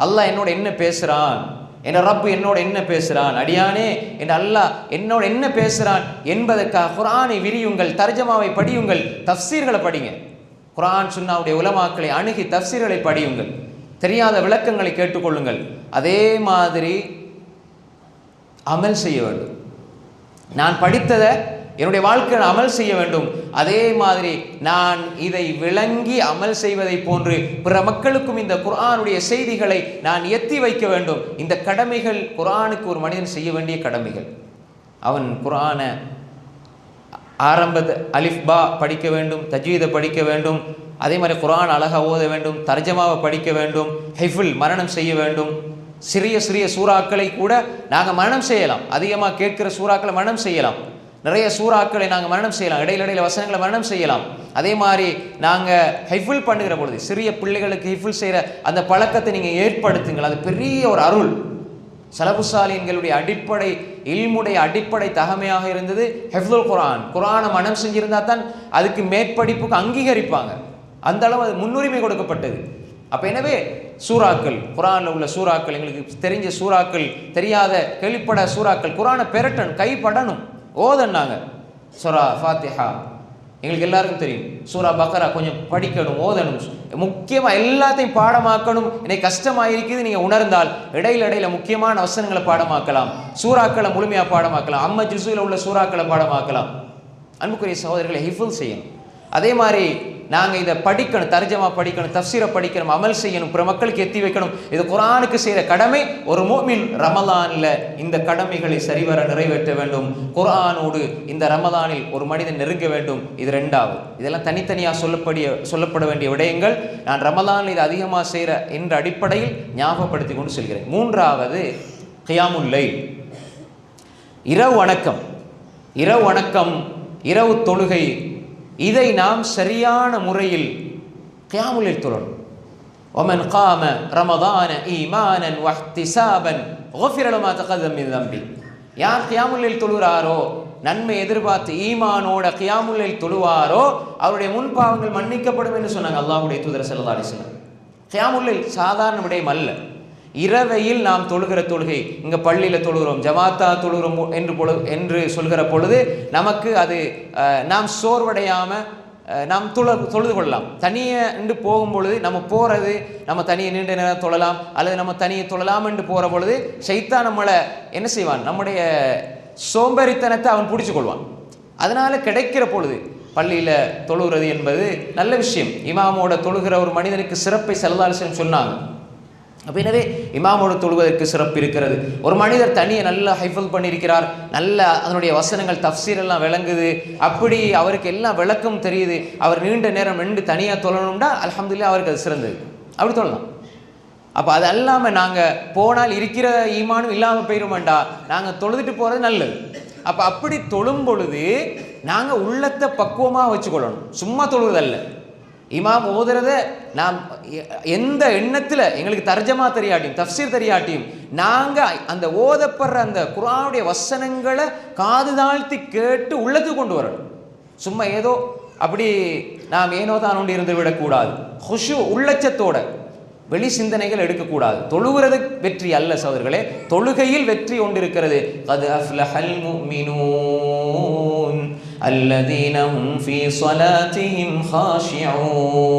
அல்லாஹ் என்னோட என்ன பேசுகிறான், என் ரப்பு என்னோட என்ன பேசுகிறான், அடியானே என் அல்லாஹ் என்னோட என்ன பேசுகிறான் என்பதற்காக குர்ஆனை விரியுங்கள், தர்ஜமாவை படியுங்கள், தஃப்சீர்களை படிங்க. குர்ஆன் சுன்னாவுடைய உலமாக்களை அணுகி தஃப்சீர்களை படியுங்கள், தெரியாத விளக்கங்களை கேட்டுக்கொள்ளுங்கள். அதே மாதிரி அமல் செய்ய வேண்டும். நான் படித்ததை என்னுடைய வாழ்க்கையில் அமல் செய்ய வேண்டும். அதே மாதிரி நான் இதை விளங்கி அமல் செய்வதை போன்று பிற மக்களுக்கும் இந்த குர்ஆனுடைய செய்திகளை நான் எத்தி வைக்க வேண்டும். இந்த கடமைகள் குர்ஆனுக்கு ஒரு மனிதன் செய்ய வேண்டிய கடமைகள். அவன் குர்ஆனை ஆரம்பத்தை அலிஃப் பா படிக்க வேண்டும், தஜ்வீதை படிக்க வேண்டும், அதே மாதிரி குர்ஆன் அழகாக ஓத வேண்டும், தர்ஜமாவை படிக்க வேண்டும், ஹிஃபுல் மரணம் செய்ய வேண்டும். சிறிய சிறிய சூறாக்களை கூட நாங்கள் மரணம் செய்யலாம். அதிகமாக கேட்கிற சூறாக்களை மரணம் செய்யலாம். நிறைய சூறாக்களை நாங்கள் மரணம் செய்யலாம், இடையில வசனங்களை மரணம் செய்யலாம். அதே மாதிரி நாங்கள் ஹிஃபுல் பண்ணுகிற பொழுது சிறிய பிள்ளைகளுக்கு ஹிஃபுல் செய்கிற அந்த பழக்கத்தை நீங்கள் ஏற்படுத்துங்கள். அது பெரிய ஒரு அருள். சலபுசாலின்களுடைய அடிப்படை இல்முடைய அடிப்படை தகமையாக இருந்தது ஹிஃபுல் குர்ஆன். குர்ஆனை மனம் செஞ்சிருந்தா தான் அதுக்கு மேற்படிப்புக்கு அங்கீகரிப்பாங்க. அந்த அளவு அது முன்னுரிமை கொடுக்கப்பட்டது. அப்போ எனவே சூறாக்கள், குர்ஆனில் உள்ள சூறாக்கள், எங்களுக்கு தெரிஞ்ச சூறாக்கள், தெரியாத கேள்விப்பட சூறாக்கள், குர்ஆனை பெரட்டணும், கைப்படணும், ஓதன்னாங்க. சூரா ஃபாத்திஹா எங்களுக்கு எல்லாருக்கும் தெரியும். சூரா பக்ரா கொஞ்சம் படிக்கணும், ஓதணும். முக்கியமாக எல்லாத்தையும் பாடமாக்கணும். எனக்கு கஷ்டமாக இருக்குது நீங்கள் உணர்ந்தால் இடையில முக்கியமான வசனங்களை பாடமாக்கலாம், சூறாக்களை முழுமையாக பாடமாக்கலாம், அம்ம ஜுஸுல உள்ள சூறாக்களை பாடமாக்கலாம். அன்புக்குரிய சகோதரர்களை ஹிஃபுல் செய்யணும். அதே மாதிரி நாங்கள் இதை படிக்கணும், தர்ஜமா படிக்கணும், தஃப்சீரை படிக்கணும், அமல் செய்யணும், பிற மக்களுக்கு எத்தி வைக்கணும். இது குர்ஆனுக்கு செய்கிற கடமை. ஒரு முஃமின் ரமலானில் இந்த கடமைகளை சரிவர நிறைவேற்ற வேண்டும். குர்ஆனோடு இந்த ரமலானில் ஒரு மனிதன் நெருங்க வேண்டும். இது ரெண்டாவது. இதெல்லாம் தனித்தனியாக சொல்லப்பட வேண்டிய விடயங்கள். நான் ரமலானில் இது அதிகமாக செய்கிற என்ற அடிப்படையில் ஞாபகப்படுத்தி கொண்டு செல்கிறேன். மூன்றாவது கியாமுல் லைல், இரவு வணக்கம். இரவு வணக்கம், இரவு தொழுகை, இதை நாம் சரியான முறையில் கியாமுல் லைல் தொழணும். வமன் காம ரமதான ஈமானன் வஹ்திசாபன் குஃபிர லஹு மா தகதம் மின் தம்பி. யார் கியாமுல் லைல் தொழுகிறாரோ, நன்மை எதிர்பார்த்து ஈமானோட கியாமுல் லைல் தொழுவாரோ, அவருடைய முன்பாவங்கள் மன்னிக்கப்படும் என்று சொன்னாங்க அல்லாஹ்வுடைய தூதர் ஸல்லல்லாஹு அலைஹி வஸல்லம். கியாமுல் லைல் சாதாரண விடயம் அல்ல. இரவையில் நாம் தொழுகிற தொழுகை, இங்கே பள்ளியில் தொழுகிறோம், ஜமாத்தா தொழுகிறோம் என்று சொல்கிற பொழுது நமக்கு அது நாம் சோர்வடையாமல் நாம் தொழுது கொள்ளலாம். தனியே என்று போகும் பொழுது நம்ம போகிறது, நம்ம தனியே நீண்ட நேரம் தொழலாம், அல்லது நம்ம தனியே தொழலாம் என்று போகிற பொழுது ஷைத்தான் நம்மளை என்ன செய்வான், நம்முடைய சோம்பேறித்தனத்தை அவன் பிடிச்சு கொள்வான். அதனால் கிடைக்கிற பொழுது பள்ளியில் தொழுகிறது என்பது நல்ல விஷயம். இமாமோட தொழுகிற ஒரு மனிதனுக்கு சிறப்பை ஸல்லல்லாஹு அலைஹி வஸல்லம் சொன்னாங்க. அப்போ எனவே இமாமோடு தொழுவதற்கு சிறப்பு இருக்கிறது. ஒரு மனிதர் தனியை நல்லா ஹைஃபல் பண்ணியிருக்கிறார், நல்ல அதனுடைய வசனங்கள் தஃப்சீர் எல்லாம் விளங்குது, அப்படி அவருக்கு எல்லாம் விளக்கம் தெரியுது, அவர் நீண்ட நேரம் நின்று தனியாக தொழணும்னா அல்ஹம்துலில்லாஹ் அவருக்கு அது சிறந்தது, அப்படி தொழலாம். அப்போ அது அல்லாமல் நாங்கள் போனால் இருக்கிற ஈமானும் இல்லாமல் போயிடுமாண்டா, நாங்கள் தொழுதுட்டு போகிறது நல்லது. அப்போ அப்படி தொழும் பொழுது நாங்கள் உள்ளத்தை பக்குவமாக வச்சுக்கொள்ளணும், சும்மா தொழுவதல்ல. இமாம் ஓதுறத நாம் எந்த எண்ணத்தில், எங்களுக்கு தர்ஜமா தெரியாட்டியும் தஃப்சீர் தெரியாட்டியும் நாங்கள் அந்த ஓதப்படுற அந்த குர்ஆனுடைய வசனங்களை காது தாழ்த்தி கேட்டு உள்ளத்துக்கு கொண்டு வரணும். சும்மா ஏதோ அப்படி நாம் ஏனோ தான் ஒன்று இருந்து விடக்கூடாது. ஹுஷு உள்ளச்சத்தோட வெளி சிந்தனைகள் எடுக்கக்கூடாது. தொழுகிறது வெற்றி அல்ல சகோதரர்களே, தொழுகையில் வெற்றி ஒன்று இருக்கிறது. கத் அஃப்லஹல் முஃமினூன் அல்லதீன ஹும் ஃபீ ஸலாத்திஹிம் ஹாஷிஊன்.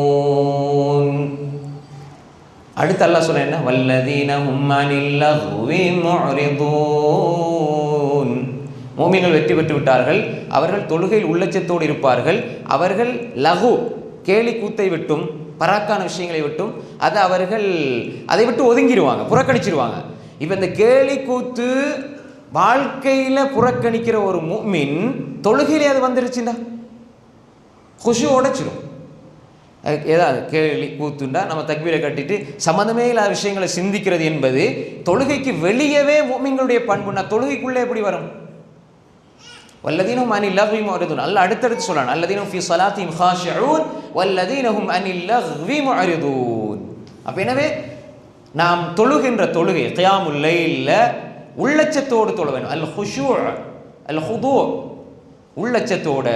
அடுத்து அல்லாஹ் சொல்றான் என்ன, வல்லதீன ஹும் அனில் லஹ்வி முஅரிதூன். முஃமின்கள் வெற்றி பெற்று விட்டார்கள், அவர்கள் தொழுகையில் உள்ளச்சத்தோடு இருப்பார்கள். அவர்கள் லகு கேலி கூத்தை விட்டும் பராக்கான விஷயங்களை விட்டும் அதை விட்டு ஒதுங்கிடுவாங்க, புறக்கணிச்சிருவாங்க. இப்போ இந்த கேலி கூத்து வாழ்க்கையில் புறக்கணிக்கிற ஒரு முஃமின் தொழுகையிலே அது வந்துருச்சுண்டா குஷு உடைச்சிடும். ஏதாவது கேலி கூத்துண்டா நம்ம தக்பீரை கட்டிட்டு சம்மந்தமே இல்லாத விஷயங்களை சிந்திக்கிறது என்பது தொழுகைக்கு வெளியவே முஃமின்களுடைய பண்புனா தொழுகைக்குள்ளே எப்படி வரும்? வல்லதீனஹும் அனில் லஹ்வி முஅரிதூன். அல்லாஹ் அடுத்தடுத்து சொல்றான், அல்லதீனஹும் ஃபீ ஸலாத்திஹிம் ஹாஷிஊன் வல்லதீனஹும் அனில் லஹ்வி முஅரிதூன். அப்போ எனவே நாம் தொழுகின்ற தொழுகை கியாமுல் லைல்ல உள்ளச்சத்தோடு தொழ வேண்டும். அல் ஹுஷூ அல் ஹுதூ, உள்ளச்சத்தோட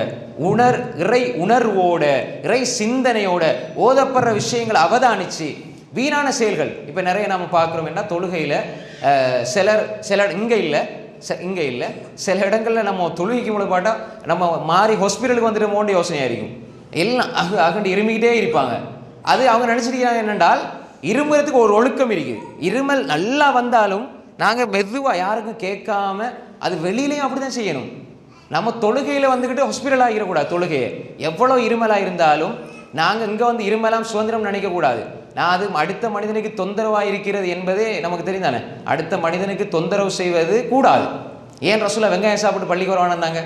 இறை உணர்வோட இறை சிந்தனையோட ஓதப்படுற விஷயங்களை அவதானிச்சு வீணான செயல்கள் இப்போ நிறைய நம்ம பார்க்குறோம். என்ன தொழுகையில் சிலர் இங்கே இல்லை சில இடங்களில் நம்ம தொழுகைக்கு முழு பாட்டா நம்ம மாறி ஹாஸ்பிட்டலுக்கு வந்துடுமோன்ற யோசனையாக இருக்கும். எல்லாம் அகண்டு இருமிக்கிட்டே இருப்பாங்க. அது அவங்க நினச்சிருக்கிறாங்க என்னென்றால் இருமுறதுக்கு ஒரு ஒழுக்கம் இருக்குது. இருமல் நல்லா வந்தாலும் நாங்கள் மெதுவாக யாருக்கும் கேட்காம அது வெளியிலையும் அப்படி தான் செய்யணும். நம்ம தொழுகையில் வந்துக்கிட்டு ஹாஸ்பிட்டல் ஆகிடக்கூடாது. தொழுகையை எவ்வளோ இருமலாக இருந்தாலும் நாங்கள் இங்கே வந்து இருமலாம் சுதந்திரம் நினைக்கக்கூடாது. நான் அது அடுத்த மனிதனுக்கு தொந்தரவாக இருக்கிறது என்பதே நமக்கு தெரிந்தானே. அடுத்த மனிதனுக்கு தொந்தரவு செய்வது கூடாது. ஏன் ரசூலா வெங்காயம் சாப்பிட்டு பள்ளிக்கு வரவானாங்க?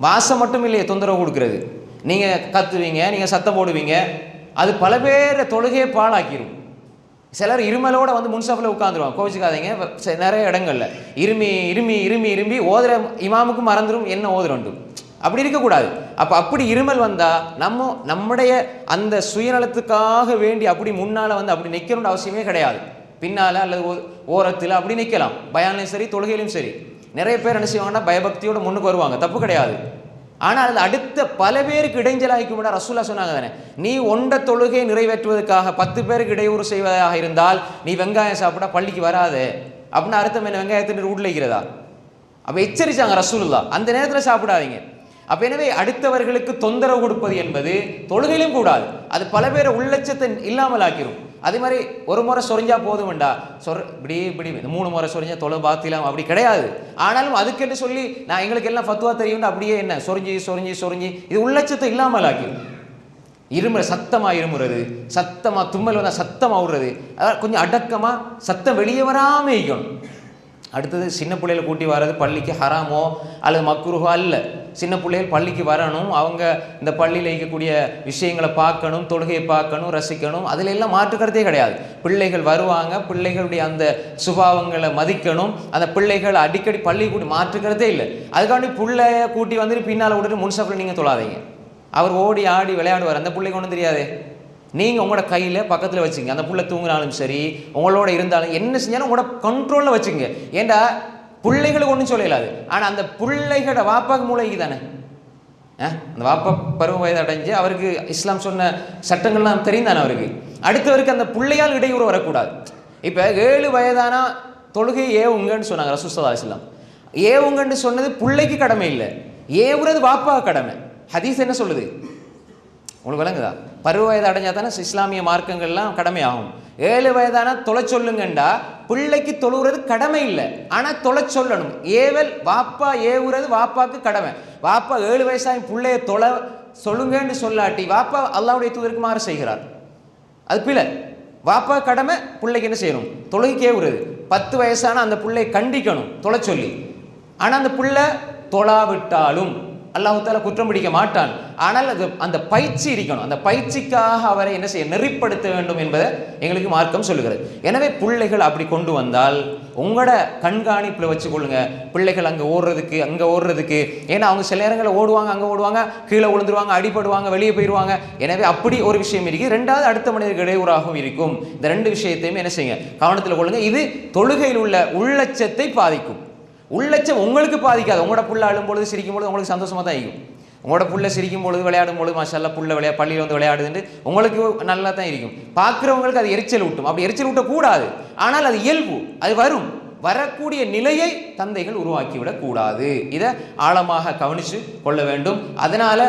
வாசம் மட்டும் இல்லையே தொந்தரவு கொடுக்கறது. நீங்கள் கத்துவீங்க, நீங்கள் சத்தம் போடுவீங்க, அது பல பேரை தொழுகையை பாழாக்கிடும். சிலர் இருமலோட வந்து முன்சாஃபில் உட்காந்துருவாங்க. கோவிச்சுக்காதீங்க, நிறைய இடங்கள்ல இருமி இருமி இருமி இருமி ஓதுற இமாமுக்கு மறந்துடும் என்ன ஓதுறோண்டு. அப்படி இருக்கக்கூடாது. அப்படி இருமல் வந்தால் நம்முடைய அந்த சுயநலத்துக்காக வேண்டி அப்படி முன்னால் வந்து அப்படி நிற்கணுன்ற அவசியமே கிடையாது. பின்னால் அல்லது ஓரத்தில் அப்படி நிற்கலாம். பயான்லையும் சரி தொழுகையிலும் சரி. நிறைய பேர் என்ன செய்வாங்கன்னா பயபக்தியோட முன்னுக்கு வருவாங்க, தப்பு கிடையாது. ஆனால் அது அடுத்த பல பேருக்கு இடைஞ்சலாகிக்கும். ரசூலா சொன்னாங்க தானே, நீ ஒன்ற தொழுகையை நிறைவேற்றுவதற்காக 10 பேருக்கு இடையூறு செய்வதாக இருந்தால் நீ வெங்காயம் சாப்பிட்டா பள்ளிக்கு வராது அப்படின்னு அர்த்தம் என்ன? வெங்காயத்தின் ரூட்ல இருக்கிறதா? அப்போ எச்சரிச்சாங்க ரசூலுல்லா, அந்த நேரத்தில் சாப்பிடாதீங்க. அப்போ எனவே அடுத்தவர்களுக்கு தொந்தரவு கொடுப்பது என்பது தொழுகையிலும் கூடாது. அது பல பேரை உள்ளட்சத்தை இல்லாமல் ஆக்கிரும். அதே மாதிரி ஒரு முறை சொரிஞ்சா போதும்டா, இப்படி 3 முறை சொரிஞ்சா தொலை பாத்திலாம் அப்படி கிடையாது. ஆனாலும் அதுக்கென்று சொல்லி நான் எங்களுக்கு எல்லாம் ஃபத்வா தெரியும்னு அப்படியே என்ன சொரிஞ்சி இது உள்ளட்சத்தை இல்லாமல் ஆக்கிரும். சத்தமாக இருமுறது, சத்தமாக தும்மல் வந்தால் சத்தமாக விடுறது, அதாவது கொஞ்சம் அடக்கமாக சத்தம் வெளியே வராமல் இருக்கணும். அடுத்தது சின்ன பிள்ளைகளை கூட்டி வர்றது பள்ளிக்கு ஹராமோ அல்லது மக்ருஹோ அல்ல. சின்ன பிள்ளைகள் பள்ளிக்கு வரணும், அவங்க இந்த பள்ளியில் இருக்கக்கூடிய விஷயங்களை பார்க்கணும், தொழுகையை பார்க்கணும், ரசிக்கணும். அதில் எல்லாம் மாற்றுக்கிறதே கிடையாது. பிள்ளைகள் வருவாங்க, பிள்ளைகளுடைய அந்த சுபாவங்களை மதிக்கணும். அந்த பிள்ளைகள் அடிக்கடி பள்ளி கூட்டி மாற்றுக்கிறதே இல்லை. அதுக்காண்டி பிள்ளைய கூட்டி வந்துட்டு பின்னால் விட்டுட்டு முன்சாப்பில் நீங்கள் தொழாதீங்க. அவர் ஓடி ஆடி விளையாடுவார், அந்த பிள்ளைக்கு ஒன்றும் தெரியாது. நீங்கள் உங்களோட கையில் பக்கத்தில் வச்சுங்க. அந்த புள்ள தூங்கினாலும் சரி, உங்களோட இருந்தாலும் என்ன செஞ்சாலும் உங்களோட கண்ட்ரோலில் வச்சுங்க. ஏண்டா பிள்ளைகளுக்கு ஒன்றும் சொல்லலாது. ஆனால் அந்த பிள்ளைகளோட வாப்பாக்கு மூளைக்கு தானே, அந்த வாப்பா பருவ வயது அடைஞ்சு அவருக்கு இஸ்லாம் சொன்ன சட்டங்கள்லாம் தெரியும் தானே அவருக்கு. அடுத்தவருக்கு அந்த பிள்ளையால் இடையூறு வரக்கூடாது. இப்போ 7 வயதான தொழுகை ஏவுங்கன்னு சொன்னாங்க ரசூல் ஸல்லல்லாஹு அலைஹி வஸல்லம். ஏவுங்கன்னு சொன்னது பிள்ளைக்கு கடமை இல்லை, ஏவுறது வாப்பா கடமை. ஹதீஸ் என்ன சொல்லுது உங்களுக்கு விளங்குதா? பருவ வயது அடைஞ்சா தானே இஸ்லாமிய மார்க்கங்கள்லாம் கடமையாகும். 7 வயதான தொலை சொல்லுங்கண்டா பிள்ளைக்கு தொழுகிறது கடமை இல்லை, ஆனால் தொலை சொல்லணும். ஏவல் வாப்பா ஏவுறது வாப்பாக்கு கடமை. வாப்பா 7 வயசாகி பிள்ளைய தொலை சொல்லுங்கன்னு சொல்லாட்டி வாப்பா அல்லாஹ்வுடைய தூதருக்கு மாறு செய்கிறார். அது பிள்ளை வாப்பா கடமை, பிள்ளைக்கு என்ன செய்யணும்? தொழுகைக்கு ஏவுறது. 10 வயசான அந்த பிள்ளையை கண்டிக்கணும் தொலை சொல்லி. ஆனால் அந்த பிள்ளை தொழாவிட்டாலும் அல்லாஹ் தஆலா குற்றம் பிடிக்க மாட்டான். ஆனால் அது அந்த பயிற்சி இருக்கணும். அந்த பயிற்சிக்காக அவரை என்ன செய்ய நெறிப்படுத்த வேண்டும் என்பதை எங்களுக்கு மார்க்கம் சொல்லுகிறது. எனவே பிள்ளைகள் அப்படி கொண்டு வந்தால் உங்களோட கண்காணிப்பில் வச்சுக்கொள்ளுங்க. பிள்ளைகள் அங்கே ஓடுறதுக்கு ஏன்னா அவங்க சில நேரங்களில் ஓடுவாங்க, அங்கே ஓடுவாங்க, கீழே விழுந்துருவாங்க, அடிபடுவாங்க, வெளியே போயிடுவாங்க. எனவே அப்படி ஒரு விஷயம் இருக்குது. 2வது அடுத்த மனிதருக்கு இடையூறாகவும் இருக்கும். இந்த 2 விஷயத்தையுமே என்ன செய்யுங்க, கவனத்தில் கொள்ளுங்க. இது தொழுகையில் உள்ள உள்ளட்சத்தை பாதிக்கும். உள்ளட்சம் உங்களுக்கு பாதிக்காது. உங்களோட புள்ள அழும் பொழுது சிரிக்கும் பொழுது உங்களுக்கு சந்தோஷமாக தான் இருக்கும். உங்களோட புள்ள சிரிக்கும் பொழுது விளையாடும் பொழுது மாஷால்லா புள்ள பள்ளியில் வந்து விளையாடுதுன்னு உங்களுக்கு நல்லா தான் இருக்கும். பார்க்குறவங்களுக்கு அது எரிச்சல் ஊட்டும். அப்படி எரிச்சல் ஊட்டக்கூடாது. ஆனால் அது இயல்பு, அது வரும். வரக்கூடிய நிலையை தந்தைகள் உருவாக்கிவிடக் கூடாது. இதை ஆழமாக கவனித்து கொள்ள வேண்டும். அதனால்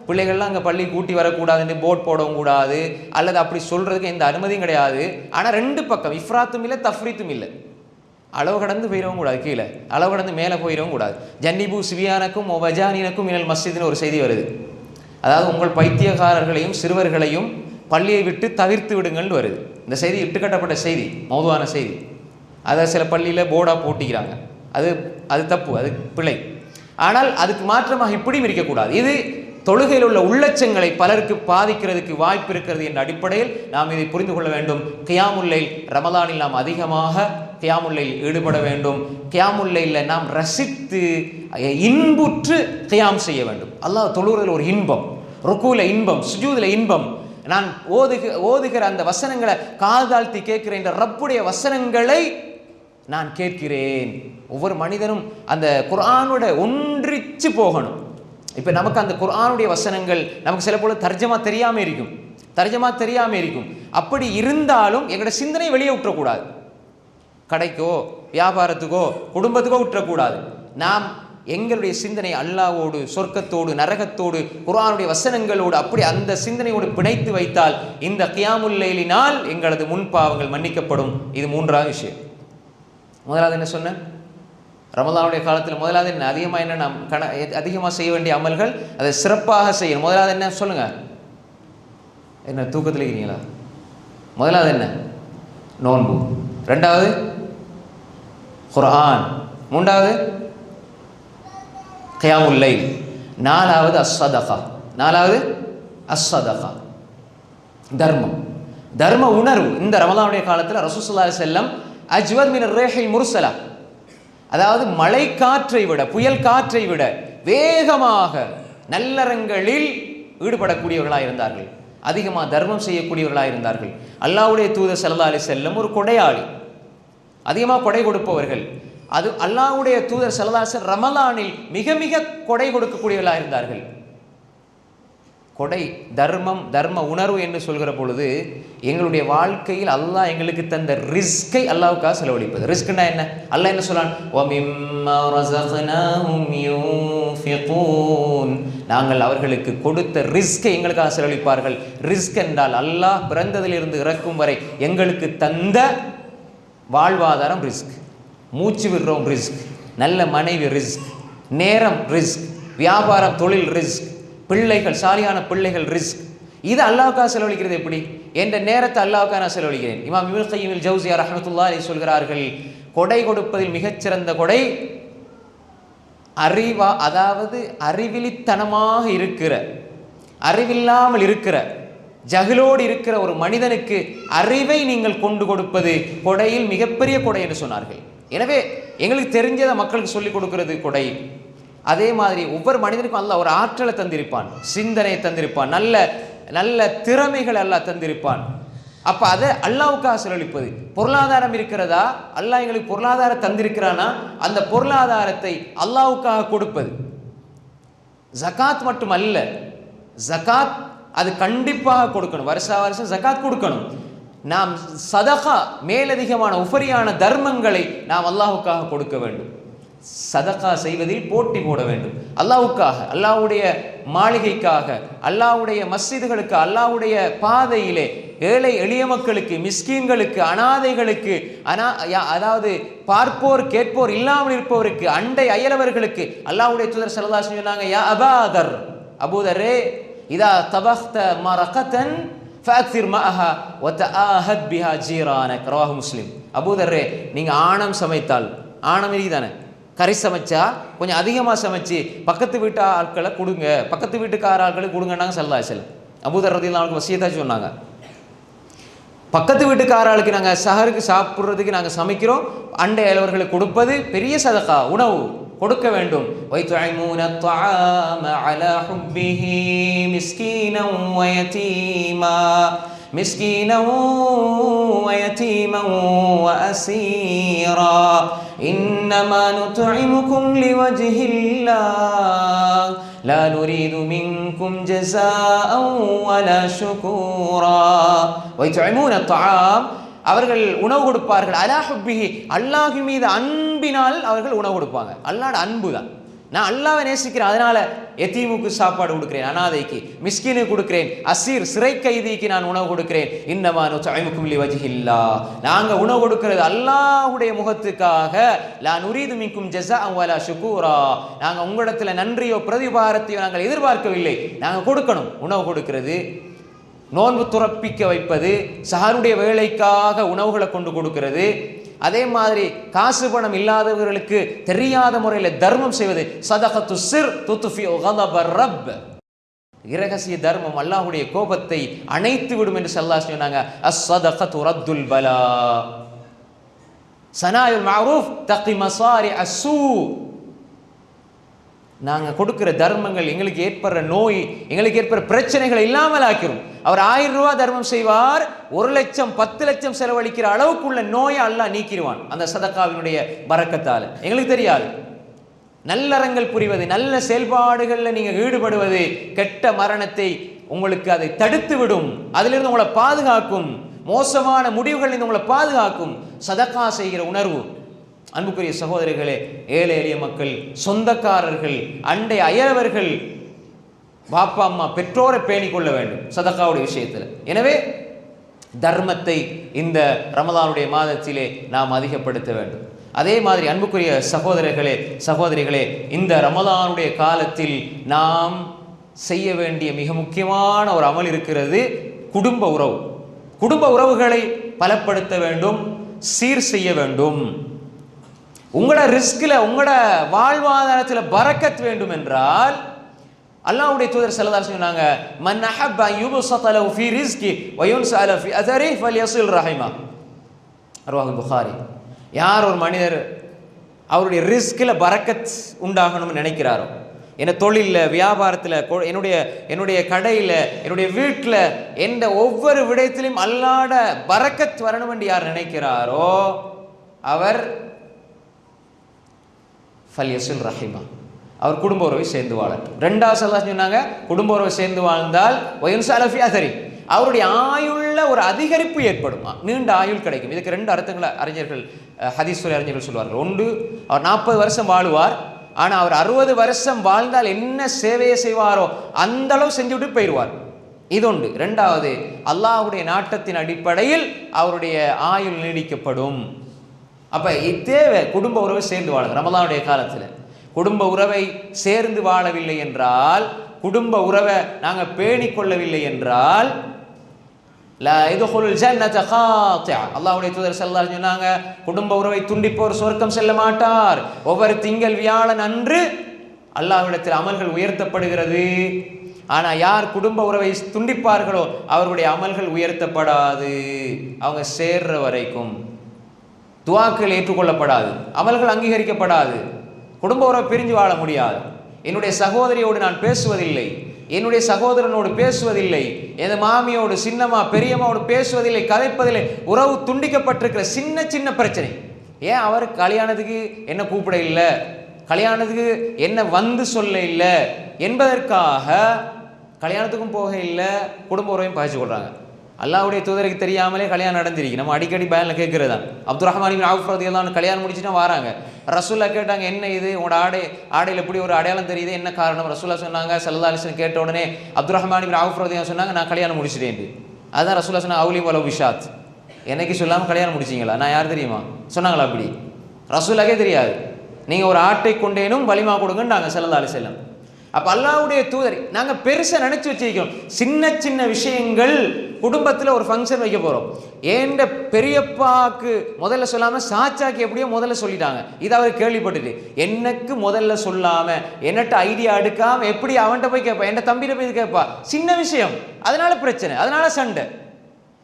பிள்ளைகள்லாம் அங்கே பள்ளி கூட்டி வரக்கூடாதுன்னு போர்ட் போடவும் கூடாது, அல்லது அப்படி சொல்கிறதுக்கு எந்த அனுமதியும் கிடையாது. ஆனால் 2 பக்கம் இஃப்ராத்தும் இல்லை தஃப்ரீத்தும் இல்லை. அளவு கடந்து போயிடவும் கூடாது, கீழே அளவு கடந்து மேலே போயிடவும் கூடாது. ஜன்னிபு சிவியானுக்கும் வஜானினக்கும் மினல் மஸ்ஜித்னு ஒரு செய்தி வருது. அதாவது உங்கள் பைத்தியக்காரர்களையும் சிறுவர்களையும் பள்ளியை விட்டு தவிர்த்து விடுங்கள்னு வருது. இந்த செய்தி இட்டுக்கட்டப்பட்ட செய்தி, மௌதுவான செய்தி. அதை சில பள்ளியில் போர்டாக போட்டிக்கிறாங்க. அது தப்பு, அது பிழை. ஆனால் அதுக்கு மாற்றமாக இப்படியும் இருக்கக்கூடாது. இது தொழுகையில் உள்ள உள்ளட்சங்களை பலருக்கு பாதிக்கிறதுக்கு வாய்ப்பு இருக்கிறது என்ற அடிப்படையில் நாம் இதை புரிந்து கொள்ள வேண்டும். கியாமுல் லைல் ரமலானில் நாம் அதிகமாக கியாமுல் லைல் ஈடுபட வேண்டும். கியாமுல் லைல்ல நாம் ரசித்து இன்புற்று கியாம் செய்ய வேண்டும். அல்லாஹ் தொழுகிறதுல ஒரு இன்பம், ருக்கூல இன்பம், சுஜூதில் இன்பம். நான் ஓதுகிற அந்த வசனங்களை காதாழ்த்தி கேட்கிறேன். ரப்புடைய வசனங்களை நான் கேட்கிறேன். ஒவ்வொரு மனிதனும் அந்த குர்ஆனோட ஒன்றிச்சு போகணும். இப்போ நமக்கு அந்த குர்ஆனுடைய வசனங்கள் நமக்கு சில போல தர்ஜமா தெரியாமல் இருக்கும். அப்படி இருந்தாலும் எங்களோட சிந்தனை வெளியே விட்டுறக்கூடாது. கடைக்கோ வியாபாரத்துக்கோ குடும்பத்துக்கோ விட்டுறக்கூடாது. நாம் எங்களுடைய சிந்தனை அல்லாஹ்வோடு, சொர்க்கத்தோடு, நரகத்தோடு, குர்ஆனுடைய வசனங்களோடு அப்படி அந்த சிந்தனையோடு பிணைத்து வைத்தால் இந்த கியாமுல் லைலினால் எங்களது முன்பாவங்கள் மன்னிக்கப்படும். இது மூன்றாவது விஷயம். முதலாவது என்ன சொன்னேன்? ரமலானுடைய காலத்தில் முதலாவது என்ன? நாம் அதிகமாக செய்ய வேண்டிய அமல்கள், அதை சிறப்பாக செய்யணும். முதலாவது என்ன சொல்லுங்க? என்ன தூக்கத்தில் இருக்கிறீங்களா? முதலாவது என்ன? நோன்பு. ரெண்டாவது குர்ஆன். மூன்றாவது கியாமுல் லைல். நாலாவது அஸ்ஸதகா, தர்ம உணர்வு. இந்த ரமலானுடைய காலத்தில் ரசூல் ஸல்லல்லாஹு அலைஹி வஸல்லம் அஜ்வத் மின் ரிஹில் முர்ஸலா, அதாவது மழை காற்றை விட, புயல் காற்றை விட வேகமாக நல்லறங்களில் ஈடுபடக்கூடியவர்களாக இருந்தார்கள். அதிகமாக தர்மம் செய்யக்கூடியவர்களாக இருந்தார்கள். அல்லாஹ்வுடைய தூதர் ஸல்லல்லாஹு அலைஹி வஸல்லம் ஒரு கொடையாளி, அதிகமாக கொடை கொடுப்பவர்கள். அது அல்லாஹ்வுடைய தூதர் ஸல்லல்லாஹு அலைஹி வஸல்லம் ரமலானில் மிக மிக கொடை கொடுக்கக்கூடியவர்களாக இருந்தார்கள். கொடை தர்ம உணர்வு என்று சொல்கிற பொழுது எங்களுடைய வாழ்க்கையில் அல்லாஹ் எங்களுக்கு தந்த ரிஸ்கை அல்லாஹ்வுக்காக செலவழிப்பது. ரிஸ்க்னா என்ன? அல்லாஹ் என்ன சொல்றான்? வமிம்மா ரஸக்னாஹும் யூன்ஃபிகூன், நாங்கள் அவர்களுக்கு கொடுத்த ரிஸ்கை எங்களுக்காக செலவழிப்பார்கள். ரிஸ்க் என்றால் அல்லாஹ் பிறந்ததிலிருந்து இறக்கும் வரை எங்களுக்கு தந்த வாழ்வாதாரம் ரிஸ்க், மூச்சு விடுறோம் ரிஸ்க், நல்ல மனைவி ரிஸ்க், நேரம் ரிஸ்க், வியாபாரம் தொழில் ரிஸ்க், பிள்ளைகள் சாலியான பிள்ளைகள் ரிஸ்க். இது அல்லாஹ்வுக்காக செலவழிக்கிறது எப்படி? என்ற நேரத்தை அல்லாஹ்வுக்காக நான் செலவழிக்கிறேன். இமாம் இப்னு கய்யிம் அல் ஜௌஸியா ரஹ்மத்துல்லாஹி அலைஹி சொல்கிறார்கள், கொடை கொடுப்பதில் மிகச்சிறந்த கொடை அதாவது அறிவிலித்தனமாக இருக்கிற, அறிவில்லாமல் இருக்கிற, ஜஹலோடு இருக்கிற ஒரு மனிதனுக்கு அறிவை நீங்கள் கொண்டு கொடுப்பது கொடையில் மிகப்பெரிய கொடை என்று சொன்னார்கள். எனவே எங்களுக்கு தெரிஞ்சதை மக்களுக்கு சொல்லிக் கொடுக்கிறது கொடை. அதே மாதிரி ஒவ்வொரு மனிதனுக்கும் அல்லாஹ் ஒரு ஆற்றலை தந்திருப்பான், சிந்தனையை தந்திருப்பான், நல்ல நல்ல திறமைகளை அல்லாஹ் தந்திருப்பான். அப்போ அதை அல்லாஹ்வுக்காக செலவழிப்பது. பொருளாதாரம் இருக்கிறதா? அல்லாஹ் எங்களுக்கு பொருளாதாரம் தந்திருக்கிறானா? அந்த பொருளாதாரத்தை அல்லாஹ்வுக்காக கொடுப்பது. ஜகாத் மட்டும் அல்ல, ஜகாத் அது கண்டிப்பாக கொடுக்கணும். வருஷம் ஜகாத் கொடுக்கணும். நாம் சதகா, மேலதிகமான உபரியான தர்மங்களை நாம் அல்லாஹ்வுக்காக கொடுக்க வேண்டும். சதகா செய்வதில் போட்டி போட வேண்டும். அல்லாஹ்வுக்காக, அல்லாஹ்வுடைய மாளிகைக்காக, அல்லாஹ்வுடைய மஸ்ஜிதுகளுக்கு, அல்லாஹ்வுடைய பாதையிலே ஏழை எளிய மக்களுக்கு, மிஸ்கீன்களுக்கு, அனாதைகளுக்கு, அதாவது பார்ப்போர் கேட்போர் இல்லாமல் இருப்பவருக்கு, அண்டை அயலவர்களுக்கு அல்லாஹ்வுடைய தூதர் ஸல்லல்லாஹு அலைஹி வஸல்லம் சொன்னாங்க, யா அபூதர், அபூதரே, இதா தபக்த மரகதன் ஃபஅக்ஸிர் மஅஹா வதஆஹத் பிஹா ஜீரானக், ரவாஹு முஸ்லிம். அபூதரே, நீங்க ஆணம் சமைத்தால், ஆணம் இருக்குதானே, கறி சமைச்சா கொஞ்சம் அதிகமாக சமைச்சு பக்கத்து வீட்டு ஆட்களை கொடுங்க, பக்கத்து வீட்டுக்கார ஆட்களுக்கு கொடுங்கன்னாங்க ஸல்லல்லாஹு அலைஹி வஸல்லம். அபூதர் ரலியல்லாஹு அன்ஹு வசியத்தா சொன்னாங்க. பக்கத்து வீட்டுக்கார ஆளுக்கு நாங்கள் சஹருக்கு சாப்பிட்றதுக்கு நாங்கள் சமைக்கிறோம், அண்டை அயலவர்களுக்கு கொடுப்பது பெரிய சதகா, உணவு கொடுக்க வேண்டும். வைதுஇமூன த்ஆம அலா ஹுப்பிஹி மிஸ்கீனன் வ யதீமா, மிஸ்கீனன் வ யதீமன் வ அஸீரா, இன்னமா நுத்இமுகும் லிவஜ்ஹில்லாஹ் லா நுரீது மின்கும் ஜஸாஅன் வலா ஷுகூரா. வைதுஇமூன த்ஆம், அவர்கள் உணவு கொடுப்பார்கள். அலா ஹுப்பிஹி, அல்லாஹ் மீது அன்பினால் அவர்கள் உணவு கொடுப்பாங்க. அல்லாஹ்வோட அன்பு தான். நான் அல்லாஹ்வை நேசிக்கிறேன், அதனால எத்தீமுக்கு சாப்பாடு கொடுக்கிறேன், அனாதைக்கு, மிஸ்கீனுக்கு கொடுக்கிறேன், அசீர் சிறை கைதிக்கு நான் உணவு கொடுக்கிறேன். இன்னமா நுத்இமுகும் லிவஜ்ஹில்லாஹ், நாங்க உணவு கொடுக்கிறது அல்லாஹ்வுடைய முகத்துக்காக. லா நுரீது மின்கும் ஜஸாஅன் வலா ஷுகூரா, நாங்க உங்களிடத்துல நன்றியோ பிரதிபாரத்தையோ நாங்கள் எதிர்பார்க்கவில்லை, நாங்க கொடுக்கணும். உணவு கொடுக்கிறது, நோன்பு துறப்பிக்க வைப்பது, சஹருடைய வேலைக்காக உணவுகளை கொண்டு கொடுக்கிறது, அதே மாதிரி காசு பணம் இல்லாதவர்களுக்கு தெரியாத முறையில் தர்மம் செய்வது. சதகத்து சிர் துத்ஃபிஉ கதப ரப், இரகசிய தர்மம் அல்லாஹ்வுடைய கோபத்தை அணைத்து விடும் என்று ஸல்லல்லாஹு அலைஹி சொன்னாங்க. அஸ்ஸதகத்து ரத்துல் பலா, சனாயுல் மஅரூஃப் தகி மசாரி அஸ்ஸூ, நாங்கள் கொடுக்கிற தர்மங்கள் எங்களுக்கு ஏற்படுற நோய், எங்களுக்கு ஏற்படுற பிரச்சனைகளை இல்லாமல் ஆக்கிறோம். அவர் 1000 ரூபாய் தர்மம் செய்வார், 1 லட்சம் 10 லட்சம் செலவழிக்கிற அளவுக்குள்ள நோயை அல்லாஹ் நீக்கிடுவான் அந்த சதக்காவினுடைய பரக்கத்தால். எங்களுக்கு தெரியாது. நல்லறங்கள் புரிவது, நல்ல செயல்பாடுகளில் நீங்கள் ஈடுபடுவது கெட்ட மரணத்தை உங்களுக்கு அதை தடுத்து விடும், அதிலிருந்து உங்களை பாதுகாக்கும், மோசமான முடிவுகளிலிருந்து உங்களை பாதுகாக்கும் சதக்கா செய்கிற உணர்வு. அன்புக்குரிய சகோதரிகளே, ஏழை எளிய மக்கள், சொந்தக்காரர்கள், அண்டை அயலவர்கள், பாப்பா அம்மா பெற்றோரை பேணிக் கொள்ள வேண்டும் சதக்காவுடைய விஷயத்தில். எனவே தர்மத்தை இந்த ரமலானுடைய மாதத்திலே நாம் அதிகப்படுத்த வேண்டும். அதே மாதிரி அன்புக்குரிய சகோதரர்களே சகோதரிகளே, இந்த ரமலானுடைய காலத்தில் நாம் செய்ய வேண்டிய மிக முக்கியமான ஒரு அமல் இருக்கிறது, குடும்ப உறவு. குடும்ப உறவுகளை பலப்படுத்த வேண்டும், சீர் செய்ய வேண்டும். உங்களோட ரிஸ்கில், உங்களோட வாழ்வாதாரத்தில் பரக்கத் வேண்டும் என்றால் அல்லாஹ்வுடைய தூதர் ஸல்லல்லாஹு அலைஹி வஸல்லம் சொன்னாங்க, மன் அஹப்ப அன் யுபஸத லஹு ஃபீ ரிஸ்கி வ யுன்ஸஅல ஃபீ அதரிஹி ஃபல்யஸில் ரஹிமா. ரவாஹு புகாரி. யார் ஒரு மனிதர் அவருடைய ரிஸ்கில் பரக்கத் உண்டாகணும்னு நினைக்கிறாரோ, என்ன தொழிலில், வியாபாரத்தில், என்னுடைய கடையில், என்னுடைய வீட்டில், எந்த ஒவ்வொரு விடயத்திலும் அல்லாஹ்ட பரக்கத் வரணும் என்று யார் நினைக்கிறாரோ அவர் ஃபல்யஸில் ரஹிமா, அவர் குடும்ப உறவை சேர்ந்து வாழட்டும். 2வது ஸல்லல்லாஹு சொன்னாங்க, குடும்ப உறவை சேர்ந்து வாழ்ந்தால் வயுன்ஸஅல ஃபீ அதரி, அவருடைய ஆயுள்ல ஒரு அதிகரிப்பு ஏற்படும், நீண்ட ஆயுள் கிடைக்கும். இதுக்கு 2 அர்த்தங்களை அறிஞர்கள், ஹதீஸ் அறிஞர்கள் சொல்வார்கள். ஒன்று, அவர் 40 வருஷம் வாழுவார், ஆனால் அவர் 60 வருஷம் வாழ்ந்தால் என்ன சேவையை செய்வாரோ அந்த அளவு செஞ்சுவிட்டு போயிடுவார். இது ஒன்று. 2வது, அல்லாஹ்வுடைய நாட்டத்தின் அடிப்படையில் அவருடைய ஆயுள் நீடிக்கப்படும். அப்போ தேவை குடும்ப உறவை சேர்ந்து வாழுங்க. ரமலானுடைய காலத்தில் குடும்ப உறவை சேர்ந்து வாழவில்லை என்றால், குடும்ப உறவை நாங்கள் பேணிக் கொள்ளவில்லை என்றால் லா யதுகுலுல் ஜன்னத காத்திஅ, அல்லாஹ்வுடைய தூதர் ஸல்லல்லாஹு அலைஹி சொன்னாங்க, குடும்ப உறவை துண்டிப்போர் சொர்க்கம் செல்ல மாட்டார். ஒவ்வொரு திங்கள் வியாழன் அன்று அல்லாஹ்விடத்தில் அமல்கள் உயர்த்தப்படுகிறது. ஆனால் யார் குடும்ப உறவை துண்டிப்பார்களோ அவருடைய அமல்கள் உயர்த்தப்படாது. அவங்க சேர்ற வரைக்கும் துஆக்கள் ஏற்றுக்கொள்ளப்படாது, அமல்கள் அங்கீகரிக்கப்படாது. குடும்ப உறவை பிரிஞ்சு வாழ முடியாது. என்னுடைய சகோதரியோடு நான் பேசுவதில்லை, என்னுடைய சகோதரனோடு பேசுவதில்லை, என் மாமியோடு, சின்னம்மா, பெரியம்மாவோடு பேசுவதில்லை, கதைப்பதில்லை. உறவு துண்டிக்கப்பட்டிருக்கிற சின்ன சின்ன பிரச்சனை. ஏன் அவர் கல்யாணத்துக்கு என்ன கூப்பிட இல்லை, கல்யாணத்துக்கு என்ன வந்து சொல்ல இல்லை என்பதற்காக கல்யாணத்துக்கும் போக இல்லை, குடும்ப உறவையும் பகிர்ந்து கொள்றாங்க. அல்லாஹ்வுடைய தூதருக்கு தெரியாமலே கல்யாணம் நடந்திருக்கு. நம்ம அடிக்கடி பயனில் கேட்குறது தான். அப்துல் ரஹ்மான் இப்னு அவ்ஃப் ரலியல்லாஹு அன்ஹு கல்யாணம் முடிச்சுட்டு வராங்க. ரசூலுல்லாஹ் கேட்டாங்க, என்ன இது உங்களோட ஆடையில் இப்படி ஒரு அடையாளம் தெரியுது, என்ன காரணம்? ரசூலுல்லாஹ் சொன்னாங்க, ஸல்லல்லாஹு அலைஹி வஸல்லம் கேட்ட உடனே அப்துல் ரஹ்மான் இப்னு அவ்ஃப் ரலியல்லாஹு சொன்னாங்க, நான் கல்யாணம் முடிச்சிட்டேன். அதுதான் ரசூலுல்லாஹ் சொன்னாங்க, அவுலி வலவ் பிஷாத், என்னைக்கு சொல்லாமல் கல்யாணம் முடிச்சிங்களா? நான் யார் தெரியுமா சொன்னாங்களா? அப்படி ரசூலுல்லாஹ்வே தெரியாது. நீங்கள் ஒரு ஆட்டை கொண்டேனும் வலிமா கொடுங்கன்னு நாங்கள் ஸல்லல்லாஹு அலைஹி வஸல்லம். அப்போ அல்லாஹ்வுடைய தூதர் நாங்கள் பெருசாக நினச்சி வச்சிருக்கோம். சின்ன சின்ன விஷயங்கள், குடும்பத்தில் ஒரு ஃபங்க்ஷன் வைக்க போகிறோம், ஏண்ட பெரியப்பாக்கு முதல்ல சொல்லாமல் சாச்சாக்கு எப்படியோ முதல்ல சொல்லிட்டாங்க. இது அவர் கேள்விப்பட்டுட்டு எனக்கு முதல்ல சொல்லாமல், என்னட்ட ஐடியா எடுக்காமல் எப்படி அவன்கிட்ட போய் கேட்பா, என் தம்பிகிட்ட போய் கேட்பா. சின்ன விஷயம், அதனால பிரச்சனை, அதனால சண்டை.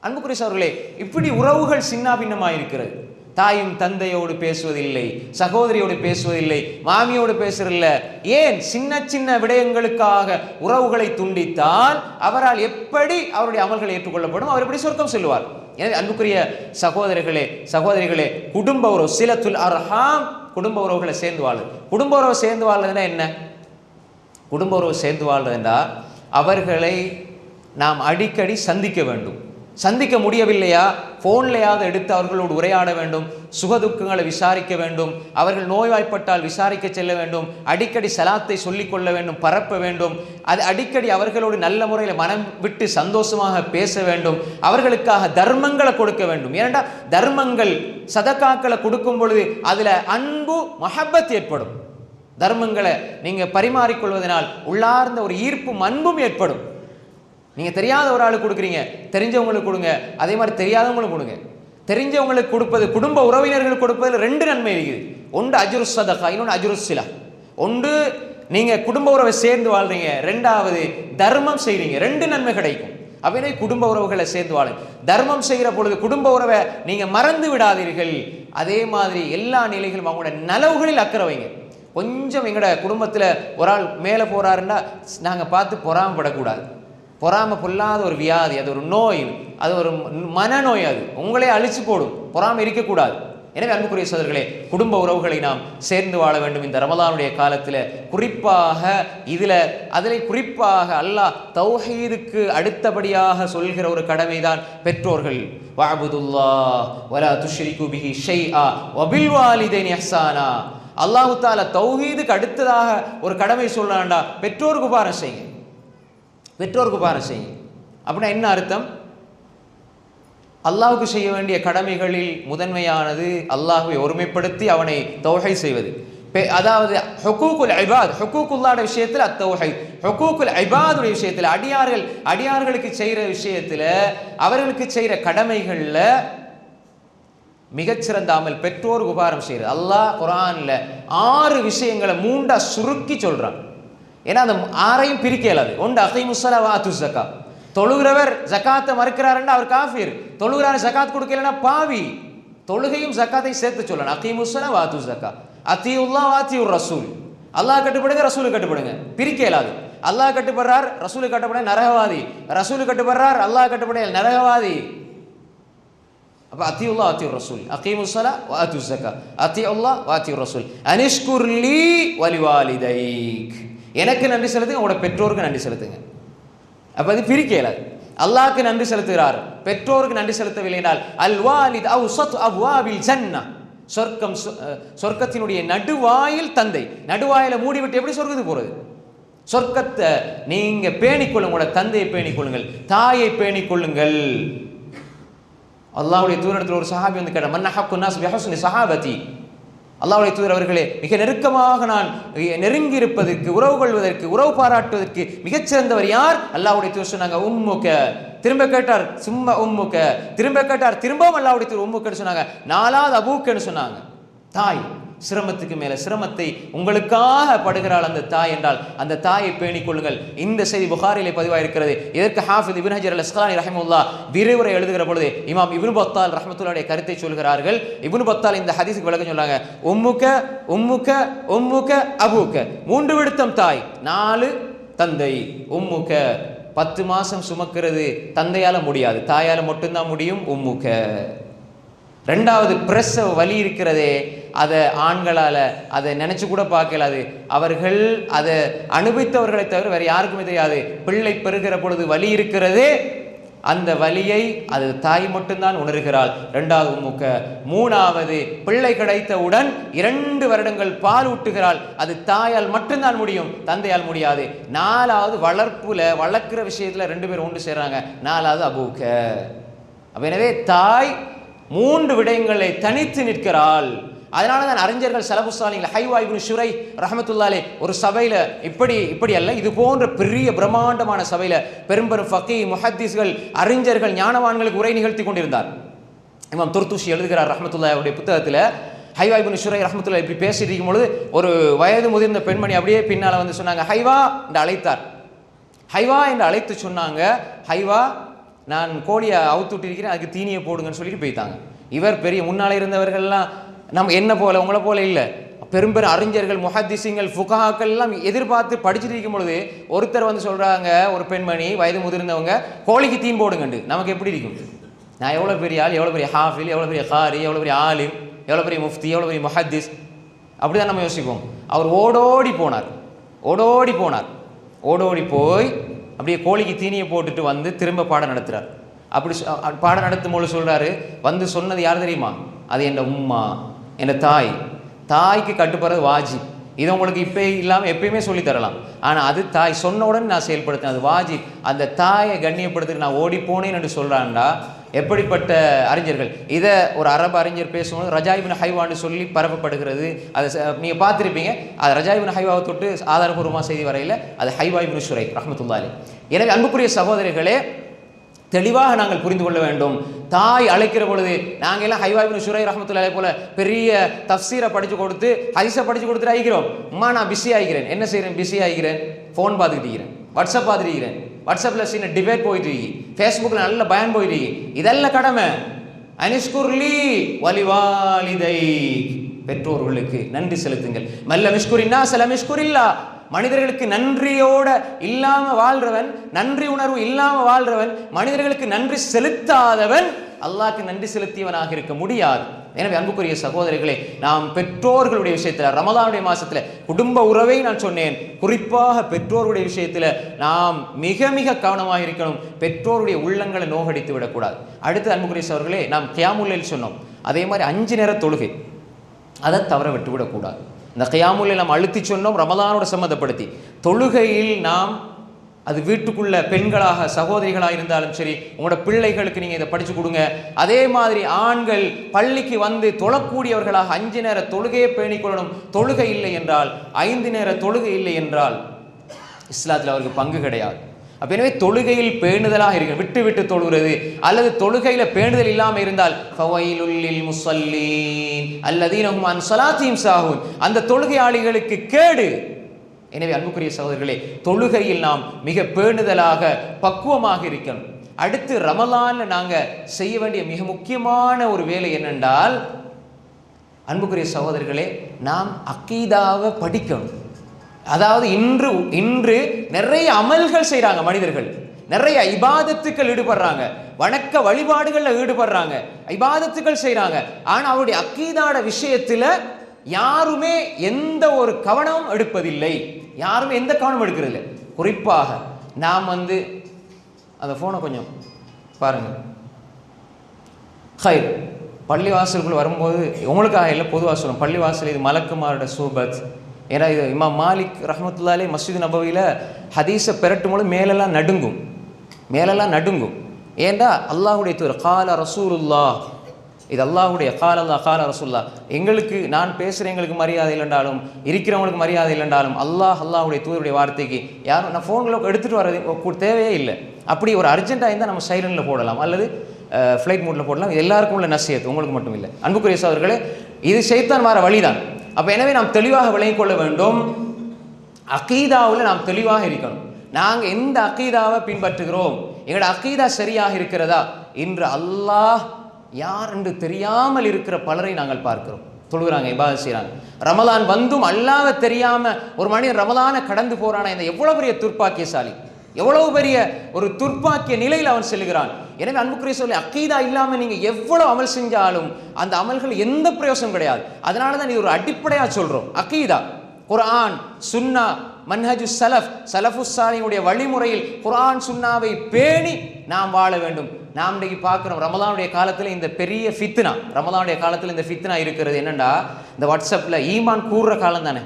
அன்புக்குரிய சகோதரர்களே, இப்படி உறவுகள் சின்ன பின்னமாக இருக்கிறது. தாயும் தந்தையோடு பேசுவதில்லை, சகோதரியோடு பேசுவதில்லை, மாமியோடு பேசுறதில்லை. ஏன்? சின்ன சின்ன விடயங்களுக்காக உறவுகளை துண்டித்தால் அவரால் எப்படி அவருடைய அமல்கள் ஏற்றுக்கொள்ளப்படும், அவர் எப்படி சொர்க்கம் செல்வார்? எனவே அன்புக்குரிய சகோதரர்களே சகோதரிகளே, குடும்ப உறவு, சிலத்துல் அர்ஹாம், குடும்ப உறவுகளை சேர்ந்து வாழ்றது. குடும்ப உறவு சேர்ந்து வாழ்றதுன்னா என்ன? குடும்ப உறவு சேர்ந்து வாழ்றதுன்னா அவர்களை நாம் அடிக்கடி சந்திக்க வேண்டும். சந்திக்க முடியவில்லையா, ஃபோன்லையாவது எடுத்து அவர்களோடு உரையாட வேண்டும், சுகதுக்கங்களை விசாரிக்க வேண்டும், அவர்கள் நோய்வாய்ப்பட்டால் விசாரிக்க செல்ல வேண்டும், அடிக்கடி சலாத்தை சொல்லிக்கொள்ள வேண்டும், பரப்ப வேண்டும், அது அடிக்கடி அவர்களோடு நல்ல முறையில் மனம் விட்டு சந்தோஷமாக பேச வேண்டும், அவர்களுக்காக தர்மங்களை கொடுக்க வேண்டும். ஏனென்றா தர்மங்கள், சதக்காக்களை கொடுக்கும் பொழுது அதில் அன்பு, மஹப்பத் ஏற்படும். தர்மங்களை நீங்கள் பரிமாறிக்கொள்வதனால் உள்ளார்ந்த ஒரு ஈர்ப்பும் அன்பும் ஏற்படும். நீங்கள் தெரியாத ஒரு ஆளுக்கு கொடுக்குறீங்க, தெரிஞ்சவங்களுக்கு கொடுங்க, அதே மாதிரி தெரியாதவங்களுக்கு கொடுங்க. தெரிஞ்சவங்களுக்கு கொடுப்பது, குடும்ப உறவினர்களுக்கு கொடுப்பதில் 2 நன்மை இருக்குது. ஒன்று அஜ்ரு ஸதகா, இன்னொன்று அஜ்ரு ஸிலா. ஒன்று நீங்கள் குடும்ப உறவை சேர்ந்து வாழ்றீங்க, 2வது தர்மம் செய்கிறீங்க, 2 நன்மை கிடைக்கும். அப்படியே குடும்ப உறவுகளை சேர்ந்து வாழுங்க. தர்மம் செய்கிற பொழுது குடும்ப உறவை நீங்கள் மறந்து விடாதீர்கள். அதே மாதிரி எல்லா நிலைகளும் அவங்களோட நலவுகளில் அக்கறை வைங்க. கொஞ்சம் எங்களோட குடும்பத்தில் ஒரு ஆள் மேலே போகிறாருன்னா நாங்கள் பார்த்து பொறாமப்படக்கூடாது. பொறாமை பொல்லாத ஒரு வியாதி, அது ஒரு நோய், அது ஒரு மனநோய், அது உங்களே அழிச்சு போடும். பொறாமை இருக்கக்கூடாது. எனவே அன்புக்குரிய சகோதரர்களே, குடும்ப உறவுகளை நாம் சேர்ந்து வாழ வேண்டும். இந்த ரமலானுடைய காலத்தில் குறிப்பாக அதில் குறிப்பாக அல்லாஹ் தௌஹீதுக்கு அடுத்தபடியாக சொல்கிற ஒரு கடமைதான் பெற்றோர்கள். வஅபுதுல்லாஹ் வலா துஷ்ரிகு பிஹி ஷைஆ வபில் வாலிதைனி இஹ்சானா. அல்லாஹ் தஆலா தௌஹீதுக்கு அடுத்ததாக ஒரு கடமை சொல்றான்டா, பெற்றோருக்கு உபகாரம் செய்யுங்க, பெற்றோருக்கு உபகாரம் செய்யுங்க. அப்படின்னா என்ன அர்த்தம்? அல்லாஹ்வுக்கு செய்ய வேண்டிய கடமைகளில் முதன்மையானது அல்லாஹ்வை ஒருமைப்படுத்தி அவனை தௌஹீத் செய்வது. அதாவது ஹுகூக்குல் இபாத், ஹுகூக்குல்லாஹ் விஷயத்தில் அத்தௌஹீத், ஹுகூக்குல் இபாதுடைய விஷயத்தில் அடியார்களுக்கு செய்கிற விஷயத்தில் அவர்களுக்கு செய்கிற கடமைகளில் மிகச்சிறந்த அமல் பெற்றோருக்கு உபகாரம் செய்கிறது. அல்லாஹ் குர்ஆன்ல 6 விஷயங்களை 3 சுருக்கி சொல்றான். ஏன்னா அந்த 6ஐயும் பிரிக்க இயலாது. ஒன்று அகீமுஸ்ஸலா வ ஆத்துஸ் ஸகாத். தொழுகிறவர் ஜகாத்தை மறுக்கிறாருன்னா அவர் காஃபிர். தொழுகிறார் ஜகாத் கொடுக்கலன்னா பாவி. தொழுகையும் ஜகாத்தையும் சேர்த்து சொல்லணும். அகீமுஸ்ஸலா வ ஆத்துஸ் ஸகாத், அத்தீயுல்லாஹ் வ அத்தீயுர் ரசூல். அல்லாஹ் கட்டுப்படுங்க, ரசூலுக்கு கட்டுப்படுங்க, பிரிக்க இயலாது. அல்லாஹ் கட்டுப்படுறார், ரசூலுக்கு கட்டுப்பட நரகவாதி, ரசூலுக்கு கட்டுப்படுறார், அல்லாஹ் கட்டுப்பட நரகவாதி. அப்ப அத்தீயுல்லாஹ் அத்தீயுர் ரசூல், அகீமுஸ்ஸலா வ ஆத்துஸ் ஸகாத், அத்தீயுல்லாஹ் வ அத்தீயுர் ரசூல், அனிஷ்குர் லீ வ லிவாலிதைக். எனக்கு நன்றி செலுத்துங்க, உங்களோட பெற்றோருக்கு நன்றி செலுத்துங்க. அப்ப அது பிரிக்கலாது. அல்லாஹ்க்கு நன்றி செலுத்துகிறார், பெற்றோருக்கு நன்றி செலுத்தவில்லை என்றால் அல் வாலித் அவ்ஸத் அப்வாபில் ஜன்னah, சொர்க்கத்தினுடைய நடுவாயில் தந்தை. நடுவாயில மூடிவிட்டு எப்படி சொர்க்கத்துக்கு போறது? சொர்க்கத்தை நீங்க பேணிக்கொள்ளுங்க, உங்களோட தந்தையை பேணிக்கொள்ளுங்கள், தாயை பேணிக்கொள்ளுங்கள். அல்லாஹ்வுடைய தூதரிடத்தில் ஒரு சஹாபி வந்து கேட்டார், மன் அஹக்கு நாஸ் பிஹுஸ்னி ஸஹாபதி. அல்லாஹ்வுடைய தூதர் அவர்களே, மிக நெருக்கமாக நான் நெருங்கி இருப்பதற்கு, உறவு கொள்வதற்கு, உறவு பாராட்டுவதற்கு மிகச்சிறந்தவர் யார்? அல்லாஹ்வுடைய தூதர் சொன்னாங்க உம்முக. திரும்ப கேட்டார் சும்மா உம்முக. திரும்ப கேட்டார், திரும்பவும் அல்லாஹ்வுடைய தூதர் உம்முக்கன்னு சொன்னாங்க. 4வது அபூக்கன்னு சொன்னாங்க. தாய். சிரமத்துக்கு மேல சிரமத்தை உங்களுக்காக படுகிறாள் அந்த தாய் என்றால் அந்த தாயை பேணிக் கொள்ளுங்கள். இந்த செய்தி புகாரிலே பதிவாயிருக்கிறது. இதற்கு ஹாஃபிஸ் இப்னு ஹஜர் அல் அஸ்கலானி ரஹிமஹுல்லாஹ் விரிவுரை எழுதுகிற பொழுது இமாம் இப்னு பத்தால் ரஹ்மத்துல்லாஹி கருத்தை சொல்கிறார்கள். இப்னு பத்தால் இந்த ஹதீஸுக்கு விளக்கம் சொல்றாங்க. உம்முக உம்முக உம்முக அபூக, 3 விடுத்தம் தாய், 4 தந்தை. உம்முக 10 மாசம் சுமக்கிறது தந்தையால முடியாது, தாயால மட்டும்தான் முடியும். உம்முக. 2வது பிரசவ வலி இருக்கிறதே, அதை ஆண்களால் அதை நினைச்சு கூட பார்க்கலாது. அவர்கள் அதை அனுபவித்தவர்களை தவிர வேற யாருக்குமே தெரியாது. பிள்ளை பெறுகிற பொழுது வலி இருக்கிறதே, அந்த வலியை அது தாய் மட்டும்தான் உணர்கிறாள். 2வது உம்முக. 3வது பிள்ளை கிடைத்தவுடன் 2 வருடங்கள் பால் ஊட்டுகிறாள். அது தாயால் மட்டும்தான் முடியும், தந்தையால் முடியாது. 4வது வளர்க்கிற விஷயத்துல 2 பேர் ஒன்று சேர்றாங்க. 4வது அபூக. எனவே தாய் 3 விடயங்களை தனித்து நிற்கிறாள். அதனால தான் அறிஞர்கள் ஸலஃபு ஸாலிஹீன் ஹைவா இப்னு ஷுரை ரஹ்மத்துல்லாஹி அலைஹி ஒரு சபையில இப்படி அல்ல, இது போன்ற பெரிய பிரம்மாண்டமான சபையில பெரும் ஃபகீஹ் முஹத்திஸ்கள் அறிஞர்கள் ஞானவான்களுக்கு உரை நிகழ்த்தி கொண்டிருந்தார். இமாம் துர்துஷி எழுதுகிறார் ரஹ்மத்துல்லாஹி அவருடைய புத்தகத்தில், ஹைவா இப்னு ஷுரை ரஹ்மத்துல்லாஹி இப்படி பேசிட்டு இருக்கும் பொழுது ஒரு வயது முதிர்ந்த பெண்மணி அப்படியே பின்னால வந்து சொன்னாங்க, ஹைவா என்று அழைத்தார். ஹைவா என்று அழைத்து சொன்னாங்க, ஹைவா நான் கோழியை அவுத்து இருக்கிறேன், அதுக்கு தீனியை போடுங்கன்னு சொல்லிட்டு போயிட்டாங்க. இவர் பெரிய முன்னாலே இருந்தவர்கள்லாம் நம்ம என்ன போல உங்களை போல இல்லை, பெரும் அறிஞர்கள் முஹத்திஸீன்கள் ஃபுகஹாக்கள் எல்லாம் எதிர்பார்த்து படிச்சுட்டு இருக்கும் பொழுது ஒருத்தர் வந்து சொல்றாங்க, ஒரு பெண்மணி வயது முதிர்ந்தவங்க, கோழிக்கு தீன் போடுங்கண்டு. நமக்கு எப்படி இருக்கும்? நான் எவ்வளோ பெரிய ஆள், எவ்வளோ பெரிய ஹாஃபில், எவ்வளோ பெரிய காரி, எவ்வளோ பெரிய ஆலிம், எவ்வளோ பெரிய முஃப்தி, எவ்வளோ பெரிய முஹத்திஸ், அப்படிதான் நம்ம யோசிப்போம். அவர் ஓடோடி போய் அப்படியே கோழிக்கு தீனியை போட்டுட்டு வந்து திரும்ப பாடம் நடத்துறார். அப்படி பாடம் நடத்தும் போது சொல்றாரு, வந்து சொன்னது யார் தெரியுமா? அது என் உம்மா, என் தாய். தாய்க்கு கட்டுப்படுறது வாஜிப். இது உங்களுக்கு இப்போ இல்லாமல் எப்பயுமே சொல்லித்தரலாம். ஆனால் அது தாய் சொன்ன உடனே நான் செயல்படுத்தினேன், அது வாஜிப். அந்த தாயை கண்ணியப்படுத்தி நான் ஓடி போனேன் என்று சொல்கிறான்டா. எப்படிப்பட்ட அறிஞர்கள்! இதை ஒரு அரபு அறிஞர் பேசும்போது ரஜா இப்னு ஹைவான்னு சொல்லி பரப்பப்படுகிறது. அதை நீங்கள் பார்த்துருப்பீங்க. அது ரஜா இப்னு ஹைவாவை தொட்டு ஆதாரபூர்வமாக செய்தி வரையில் அது ஹைவா இப்னு ஷுரை ரஹ்மத்துல்லாஹி அலைஹி. எனவே அன்புக்குரிய சகோதரர்களே, தெளிவாக நாங்கள் புரிந்து கொள்ள வேண்டும். தாய் அழைக்கிற பொழுது நாங்கள் எல்லாம் ஹைவா இப்னு ஷுரை ரஹ்மத்துல்லாஹி போல பெரிய தஃப்சீரை படித்து கொடுத்து ஹதீஸை படித்து கொடுத்துட்டு ஆகிக்கிறோம். அம்மா நான் பிஸி ஆகிக்கிறேன். என்ன செய்கிறேன்? பிஸி ஆகிக்கிறேன், ஃபோன் பார்த்துக்கிட்டு இருக்கிறேன், வாட்ஸ்அப் பார்த்துட்டு இருக்கிறேன், வாட்ஸ்அப்பில் சின்ன டிபேட் போயிட்டு இருக்கு, ஃபேஸ்புக்கில் நல்ல பயன் போயிட்டு இருக்கு. இதெல்லாம் கடமை. அனிஷ்குர்லி வலிவாலிதை, பெற்றோர்களுக்கு நன்றி செலுத்துங்கள். மல்ல மிஷ்குரின்னா சல மிஷ்குரில்லா, மனிதர்களுக்கு நன்றியோட இல்லாம வாழ்றவன், நன்றி உணர்வு இல்லாம வாழ்றவன், மனிதர்களுக்கு நன்றி செலுத்தாதவன் அல்லாஹ்க்கு நன்றி செலுத்தியவனாக இருக்க முடியாது. எனவே அன்புக்குரிய சகோதரர்களே, நாம் பெற்றோர்களுடைய விஷயத்துல, ரமலானுடைய மாசத்துல குடும்ப உறவை நான் சொன்னேன், குறிப்பாக பெற்றோருடைய விஷயத்துல நாம் மிக மிக கவனமாக இருக்கணும். பெற்றோருடைய உள்ளங்களை நோகடித்து விடக்கூடாது. அடுத்து அன்புக்குரிய சகோதரர்களே, நாம் கியாமுல் லைல் சொன்னோம், அதே மாதிரி 5 நேர தொழுகை அதை தவற விட்டுவிடக்கூடாது. இந்த கியாமுல் லைல் நாம் அழுத்தி சொன்னோம், ரமலானோட சம்மந்தப்படுத்தி. தொழுகையில் நாம், அது வீட்டுக்குள்ள பெண்களாக சகோதரிகளாக இருந்தாலும் சரி, உங்களோட பிள்ளைகளுக்கு நீங்கள் இதை படித்து கொடுங்க. அதே மாதிரி ஆண்கள் பள்ளிக்கு வந்து தொழக்கூடியவர்களாக 5 நேர தொழுகையை பேணிக்கொள்ளணும். தொழுகை இல்லை என்றால், 5 நேர தொழுகை இல்லை என்றால் இஸ்லாத்தில் அவருக்கு பங்கு கிடையாது. அப்போ எனவே தொழுகையில் பேணுதலாக இருக்க, விட்டு விட்டு தொழுகிறது அல்லது தொழுகையில் பேணுதல் இல்லாமல் இருந்தால் ஃபவைலுல் லில் முஸல்லீன் அல்லதீன ஹும் அன் ஸலாத்திஹிம் சாஹூன், அந்த தொழுகையாளிகளுக்கு கேடு. எனவே அன்புக்குரிய சகோதரர்களே, தொழுகையில் நாம் மிக பேணுதலாக பக்குவமாக இருக்கணும். அடுத்து ரமலான்ல நாங்கள் செய்ய வேண்டிய மிக முக்கியமான ஒரு வேலை என்னென்றால், அன்புக்குரிய சகோதரர்களே, நாம் அக்கீதாவை படிக்கணும். அதாவது இன்று நிறைய அமல்கள் செய்கிறாங்க மனிதர்கள், நிறைய இபாதத்துக்கள் ஈடுபடுறாங்க, வணக்க வழிபாடுகளில் ஈடுபடுறாங்க, இபாதத்துக்கள் செய்கிறாங்க. ஆனால் அவருடைய அக்கீதாட விஷயத்தில் யாருமே எந்த ஒரு கவனமும் எடுப்பதில்லை, யாருமே எந்த கவனம் எடுக்கிறதில்லை. குறிப்பாக நாம் அந்த ஃபோனை கொஞ்சம் பாருங்கள். ஹைர், பள்ளிவாசலுக்குள்ள வரும்போது உங்களுக்காக இல்லை, பொதுவாக சொல்லணும், பள்ளிவாசல் இது மலக்குமாரோட சூபத். ஏன்னா இது இமாம் மாலிக் ரஹ்மத்துல்லாஹி மஸ்ஜித் நபவியில் ஹதீஸை பெரட்டும் போது மேலெல்லாம் நடுங்கும். ஏண்டா அல்லாஹுடைய தூதர் கால ரசூலுல்லாஹ், இது அல்லாஹுடைய கால அல்லா கால ரசூல்லா. எங்களுக்கு, நான் பேசுகிறேன், எங்களுக்கு மரியாதை இல்லைண்டாலும், இருக்கிறவங்களுக்கு மரியாதை இல்லைண்டாலும், அல்லாஹுடைய தூதருடைய வார்த்தைக்கு யாரும் நான் ஃபோனில் எடுத்துகிட்டு வர்றது தேவையே இல்லை. அப்படி ஒரு அர்ஜென்ட்டாக இருந்தால் நம்ம சைலண்டில் போடலாம் அல்லது ஃப்ளைட் மோட்டில் போடலாம். இது எல்லாருக்கும் உள்ள நசியத், உங்களுக்கு மட்டும் இல்லை. அன்புக்குரிய சகோதரர்களே, இது ஷைத்தான் வர வழிதான். அப்போ எனவே நாம் தெளிவாக விளங்கிக் கொள்ள வேண்டும். அகீதாவில் நாம் தெளிவாக இருக்கணும். நாங்கள் எந்த அகீதாவை பின்பற்றுகிறோம், எங்களோட அகீதா சரியாக இருக்கிறதா? இன்று அல்லாஹ் யார் என்று தெரியாமல் இருக்கிற பலரை நாங்கள் பார்க்கிறோம். தொழுகிறாங்க, இபாதத் செய்கிறாங்க, ரமலான் வந்தும் அல்லாஹ்வை தெரியாம ஒரு மனிதன் ரமலானை கடந்து போறானா, இந்த எவ்வளவு பெரிய துர்ப்பாக்கியசாலி, எவ்வளவு பெரிய ஒரு துர்ப்பாக்கிய நிலையில் அவன் செல்கிறான். எனவே அன்புக்குரிய சொல்லி, அக்கீதா இல்லாமல் நீங்கள் எவ்வளவு அமல் செஞ்சாலும் அந்த அமல்கள் எந்த பிரயோசனம் கிடையாது. அதனால தான் இது ஒரு அடிப்படையாக சொல்கிறோம். அக்கீதா, குர்ஆன் சுன்னா, மன்ஹஜு சலஃபு சாலிஹுடைய வழிமுறையில் குர்ஆன் சுன்னாவை பேணி நாம் வாழ வேண்டும். நாம் இன்றைக்கு பார்க்குறோம், ரமலானுடைய காலத்தில் இந்த பெரிய ஃபித்னா, ரமலானுடைய காலத்தில் இந்த ஃபித்னா இருக்கிறது என்னென்னா, இந்த வாட்ஸ்அப்பில் ஈமான் கூறுற காலம் தானே.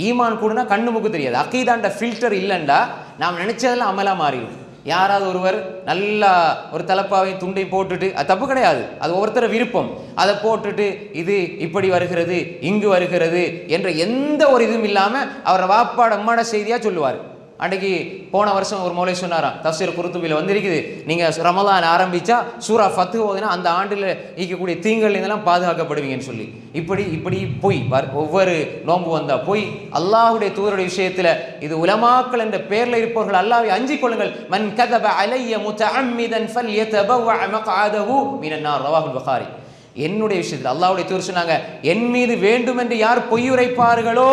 ஈமான் கூடுனா கண்ணு முக்கு தெரியாது, அக்கீதாண்ட ஃபில்டர் இல்லைண்டா நாம் நினைச்சதெல்லாம் அமலாக மாறிடும். யாராவது ஒருவர் நல்லா ஒரு தலப்பாவையும் துண்டையும் போட்டுட்டு, அது தப்பு கிடையாது, அது ஒவ்வொருத்தர விருப்பம், அதை போட்டுட்டு இது இப்படி வருகிறது இங்கு வருகிறது என்ற எந்த ஒரு இதுவும் இல்லாமல் அவரை வாப்பாட அம்மாட செய்தியாக சொல்லுவார். அன்றைக்கு போன வருஷம் ஒரு மௌலை சொன்னாராம், தஃசீர் குர்துபியில் வந்திருக்குது, நீங்கள் ரமலான் ஆரம்பித்தா சூரா ஃபத்து ஓதுனா அந்த ஆண்டில் இருக்கக்கூடிய தீங்கள் இதெல்லாம் பாதுகாக்கப்படுவீங்கன்னு சொல்லி. இப்படி போய் ஒவ்வொரு நோன்பு வந்தால் போய் அல்லாஹுடைய தூதருடைய விஷயத்தில் இது உலமாக்கள் என்ற பேரில் இருப்பவர்கள் அல்லாஹ்வை அஞ்சிக் கொள்ளுங்கள். மன் கதப அலைய முத்தஅம்மிதன் ஃபல்யதபவஅ மக்அதஹு மினன் நார், ரவாஹுல் புகாரி. என்னுடைய விஷயத்தில் அல்லாஹ்வுடைய தூதர் சொன்னாங்க, என் மீது வேண்டுமென்று யார் பொய்யுரைப்பார்களோ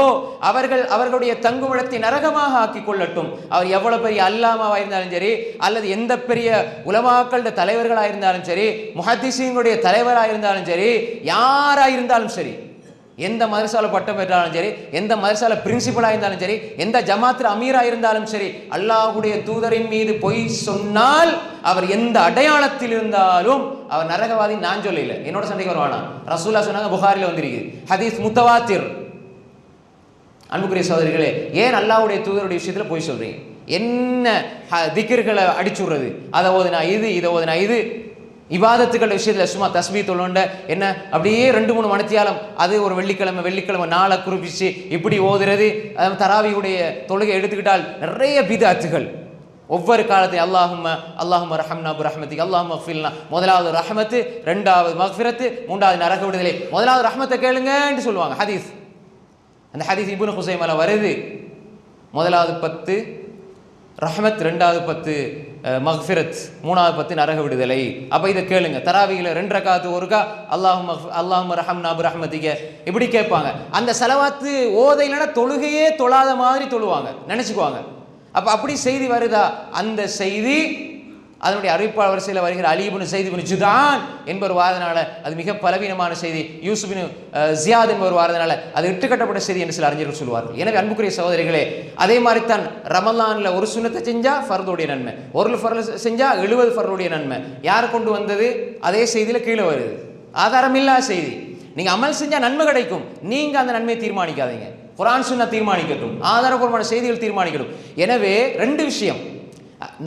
அவர்களுடைய தங்குமிடத்தை நரகமாக ஆக்கிக் கொள்ளட்டும். அவர் எவ்வளவு பெரிய அல்லாமாவாக இருந்தாலும் சரி, அல்லது எந்த பெரிய உலமாக்களோட தலைவர்களாக இருந்தாலும் சரி, முஹத்திஸீன்களுடைய தலைவராக இருந்தாலும் சரி, யாராக இருந்தாலும் சரி, எந்த மதரசால பட்டம் பெற்றாலும் சரி, எந்த மதரசால பிரின்சிபலாக இருந்தாலும் சரி, எந்த ஜமாத்தில் அமீராக இருந்தாலும் சரி, அல்லாஹ்வுடைய தூதரின் மீது பொய் சொன்னால் அவர் எந்த அடையாளத்தில் இருந்தாலும் அவர் நரகவாதி. நான் சொல்லல, என்னோட சண்டைக்கு வருவானா, ரசூலுல்லாஹ் சொன்னாங்க, புகாரில வந்திருக்கு, ஹதீஸ் முத்தவாத்திர். அன்புக்குரிய சகோதரிகளே, ஏன் அல்லாஹ்வுடைய தூதருடைய விஷயத்தில் பொய் சொல்றீங்க? என்ன திக்ர்களை அடிச்சுடுறது, அதை ஓதுனா இது, இதை ஓதுனா இது, இபாதத்துக்கள் விஷயத்தில் சும்மா தஸ்பீ தொழுண்ட என்ன அப்படியே 2-3 மணித்தியாலம், அது ஒரு வெள்ளிக்கிழமை நாளை குறிப்பிச்சு இப்படி ஓதுறது. தராவியுடைய தொழுகை எடுத்துக்கிட்டால் நிறைய பிதஅத்துகள். ஒவ்வொரு காலத்தையும் அல்லாஹும்ம ரஹம்னா பிரஹ்மத்திக், அல்லாஹும்ம ஃபில்னா, முதலாவது ரஹ்மத்து, 2வது மக்ஃபிரத்து, 3வது நரக விடுதலை. முதலாவது ரஹ்மத்தை கேளுங்கன்னு சொல்லுவாங்க. ஹதீஸ், அந்த ஹதீஸ் இப்னு குஸைமால வருது. முதலாவது 10 ரஹ்மத், 2வது 10 மக்ஃபிரத், 3வது 10 நரக விடுதலை. அப்போ இதை கேளுங்க. தராவியில் 2 ரக்காத்து ஒருக்கா அல்லாஹும் ரஹம்னா பிரஹ்மதிக இப்படி கேட்பாங்க. அந்த செலவாத்து ஓதையிலனா தொழுகையே தொழாத மாதிரி தொழுவாங்க, நினச்சிக்குவாங்க. அப்போ அப்படி செய்தி வருதா? அந்த செய்தி அதனுடைய அறிவிப்பாளர் வரிசையில் வருகிற அலி இப்னு ஸைத் இப்னு ஜுதான் என்பவர் வாரதனால அது மிக பலவீனமான செய்தி. யூசுப் பின் ஜியாத் என்பவர் வாரதனால அது இட்டுக்கட்டப்பட்ட செய்தி என்று சில அறிஞர்கள் சொல்வார்கள். எனவே அன்புக்குரிய சகோதரிகளே, அதே மாதிரி தான் ரமலான்ல ஒரு சுன்னத்தை செஞ்சா ஃபர்துடைய நன்மை, ஒரு ஃபர்ல் செஞ்சா 70 ஃபர்லுடைய நன்மை. யார் கொண்டு வந்தது? அதே செய்தியில கீழே வருது, ஆதாரம் இல்லாத செய்தி. நீங்க அமல் செஞ்சா நன்மை கிடைக்கும், நீங்க அந்த நன்மையை தீர்மானிக்காதீங்க. குர்ஆன் சுன்னா தீர்மானிக்கட்டும், ஆதாரபூர்வமான செய்திகள் தீர்மானிக்கட்டும். எனவே 2 விஷயம்,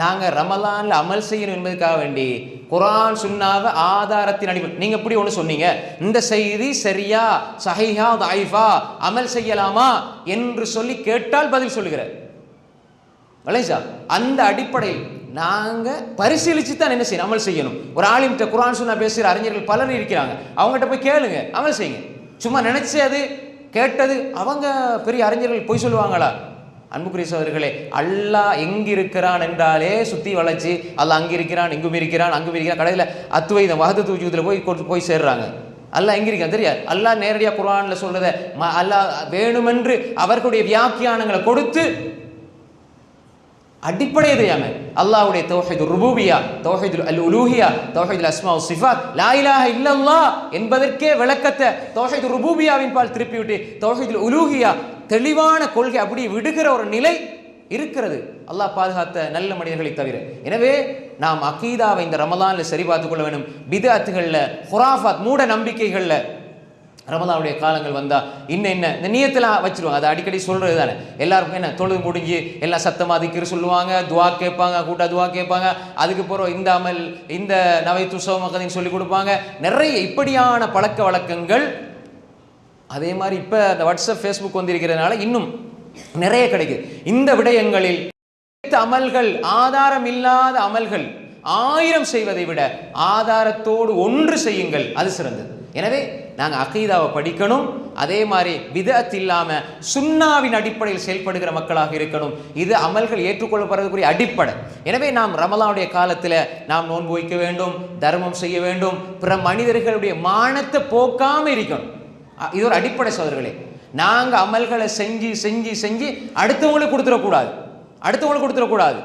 நாங்கள் ரமலான்ல அமல் செய்யணும் என்பதற்காக வேண்டி குர்ஆன் சுன்னாவை ஆதாரத்தின் அடிப்படை. நீங்க எப்படி ஒன்று சொன்னீங்க, இந்த செய்தி சரியா சஹீஹா தஈஃபா அமல் செய்யலாமா என்று சொல்லி கேட்டால் பதில் சொல்லுகிறார். அந்த அடிப்படையில் நாங்க பரிசீலிச்சு தான் என்ன செய்யணும், அமல் செய்யணும். ஒரு ஆலிம்கிட்ட குர்ஆன் சுன்னா பேசுகிற அறிஞர்கள் பலர் இருக்கிறாங்க, அவங்ககிட்ட போய் கேளுங்க, அமல் செய்யுங்க. சும்மா நினைச்சு அது கேட்டது அவங்க பெரிய அறிஞர்கள் போய் சொல்லுவாங்களா? அன்புக்குரிய சகோதரர்களே, அல்லாஹ் எங்கிருக்கிறான் என்றாலே சுத்தி வளைச்சு அல்லாஹ் அங்கிருக்கிறான், இங்கும் இருக்கிறான், அங்கும் இருக்கிறான். கடையில் அத்வைதம் வஹதத்து வஜூதில் போய் சேர்றாங்க. அல்லாஹ் எங்கிருக்கான் தெரியாது. அல்லாஹ் நேரடியாக குர்ஆன்ல சொல்றத அல்லாஹ் வேணுமென்று அவர்களுடைய வியாக்கியானங்களை கொடுத்து அடிப்படை தெரியாம அல்லாஹ்வுடைய தௌஹீதுர் ருபூபியா, தௌஹீதுல் உலூஹியா, தௌஹீதுல் அஸ்மா வ சிஃபாத், லா இலாஹ இல்லல்லாஹ் என்பதற்கே விளக்கத்தை தௌஹீதுர் ருபூபியாவின் பால் திருப்பி விட்டு தௌஹீதுல் உலூஹியா தெளிவான கொள்கை அப்படி விடுகிற ஒரு நிலை இருக்கிறது, அல்லாஹ் பாதுகாத்த நல்ல மனிதர்களை தவிர. எனவே நாம் அகீதாவை இந்த ரமலான்ல சரி பார்த்துக் கொள்ள வேண்டும். பித்அத்துகள்ல, குராஃபாத், மூட நம்பிக்கைகள்ல ரமலானுடைய காலங்கள் வந்தா இந்த நியத்தெல்லாம் வச்சிருவாங்க. அதை அடிக்கடி சொல்றது தானே. எல்லாருக்கும் என்ன தொழுது முடிஞ்சு எல்லாம் சத்தமாக திக்ர் சொல்லுவாங்க, துவா கேட்பாங்க, கூட்டா துவா கேட்பாங்க. அதுக்கு பிறகு இந்த அமல், இந்த நவைத்து சௌமகதின்னு சொல்லி கொடுப்பாங்க. நிறைய இப்படியான பழக்க வழக்கங்கள். அதே மாதிரி இப்போ அந்த வாட்ஸ்அப் ஃபேஸ்புக் வந்திருக்கிறதுனால இன்னும் நிறைய கிடைக்குது. இந்த விடயங்களில் அமல்கள், ஆதாரம் இல்லாத அமல்கள் 1000 செய்வதை விட ஆதாரத்தோடு ஒன்று செய்யுங்கள், அது சிறந்தது. எனவே நாங்கள் அகீதாவை படிக்கணும். அதே மாதிரி பிதஅத் இல்லாமல் சுன்னாவின் அடிப்படையில் செயல்படுகிற மக்களாக இருக்கணும். இது அமல்கள் ஏற்றுக்கொள்ளப்படுறதுக்குரிய அடிப்படை. எனவே நாம் ரமலானுடைய காலத்தில் நாம் நோன்பு வைக்க வேண்டும், தர்மம் செய்ய வேண்டும், பிற மனிதர்களுடைய மானத்தை போக்காமல் இருக்கணும். இது ஒரு அடிப்படை சோதர்களே. நாங்கள் அமல்களை செஞ்சு செஞ்சு செஞ்சு அடுத்தவங்களுக்கு கொடுத்துடக்கூடாது.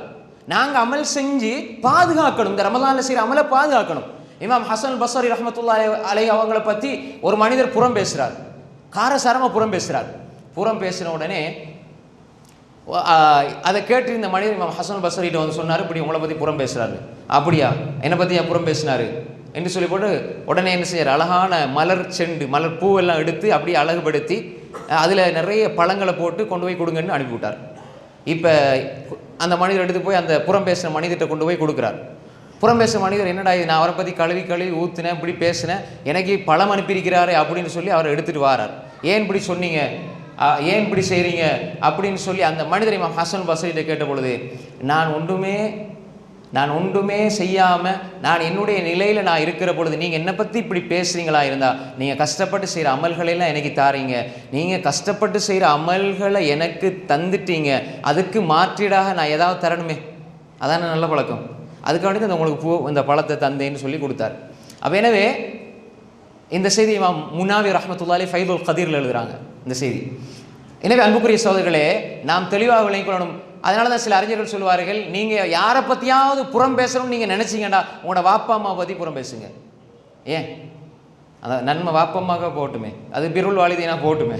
நாங்கள் அமல் செஞ்சு பாதுகாக்கணும். இந்த ரமலான்ல செய்கிற அமலை பாதுகாக்கணும். இமாம் ஹசன் பஸ்ரி ரஹ்மத்துல்லாஹி அலைஹி அவங்களை பற்றி ஒரு மனிதர் புறம் பேசுகிறார், காரசாரமாக புறம் பேசின உடனே அதை கேட்டு இந்த மனிதர் இமாம் ஹசன் பஸ்ரிகிட்ட வந்து சொன்னார், இப்படி உங்களை பற்றி புறம் பேசுகிறாரு. அப்படியா, என்னை பற்றி ஏன் புறம் பேசினாரு என்று சொல்லி போட்டு உடனே என்ன செய்யார், அழகான மலர் செண்டு, மலர் பூவெல்லாம் எடுத்து அப்படியே அழகுபடுத்தி அதில் நிறைய பழங்களை போட்டு கொண்டு போய் கொடுங்கன்னு அனுப்பிவிட்டார். இப்போ அந்த மனிதர் எடுத்து போய் அந்த புறம் பேசின மனிதர்கிட்ட கொண்டு போய் கொடுக்குறார். புறம் பேசுகிற மனிதர், என்னடா இது, நான் அவரை பற்றி கழுவி ஊற்றுனேன், இப்படி பேசினேன், எனக்கு பழம் அனுப்பியிருக்கிறாரு அப்படின்னு சொல்லி அவரை எடுத்துகிட்டு வாரார். ஏன் இப்படி சொன்னீங்க, ஏன் இப்படி செய்கிறீங்க அப்படின்னு சொல்லி அந்த மனிதரை இமாம் ஹசன் பஸ்ரிகிட்ட கேட்ட பொழுது, நான் ஒன்றுமே செய்யாமல் நான் என்னுடைய நிலையில் நான் இருக்கிற பொழுது நீங்கள் என்னை பற்றி இப்படி பேசுகிறீங்களா இருந்தால், நீங்கள் கஷ்டப்பட்டு செய்கிற அமல்களெல்லாம் எனக்கு தாரீங்க, நீங்கள் கஷ்டப்பட்டு செய்கிற அமல்களை எனக்கு தந்துட்டீங்க, அதுக்கு மாற்றீடாக நான் ஏதாவது தரணுமே, அதான நல்ல பழக்கம். அதுக்காண்டி அந்த உங்களுக்கு இந்த பழத்தை தந்தேன்னு சொல்லி கொடுத்தார். அப்போ எனவே இந்த செய்தி இமாம் முனாவி ரஹ்மத்துல்லாஹி ஃபைதுல் கதீரில் எழுதுகிறாங்க இந்த செய்தி. எனவே அன்புக்குரிய சகோதரர்களே, நாம் தெளிவாக விளங்கிக் கொள்ளணும். அதனால தான் சில அறிஞர்கள் சொல்வார்கள், நீங்கள் யாரை பற்றியாவது புறம் பேசணும்னு நீங்கள் நினச்சிங்கன்னா உங்களோட வாப்பா அம்மா பற்றி புறம் பேசுங்க. ஏன், அதான் நன்மை வாப்பா அம்மாவுக்கு போட்டுமே, அது பிருள் வாலிதீனா போட்டுமே.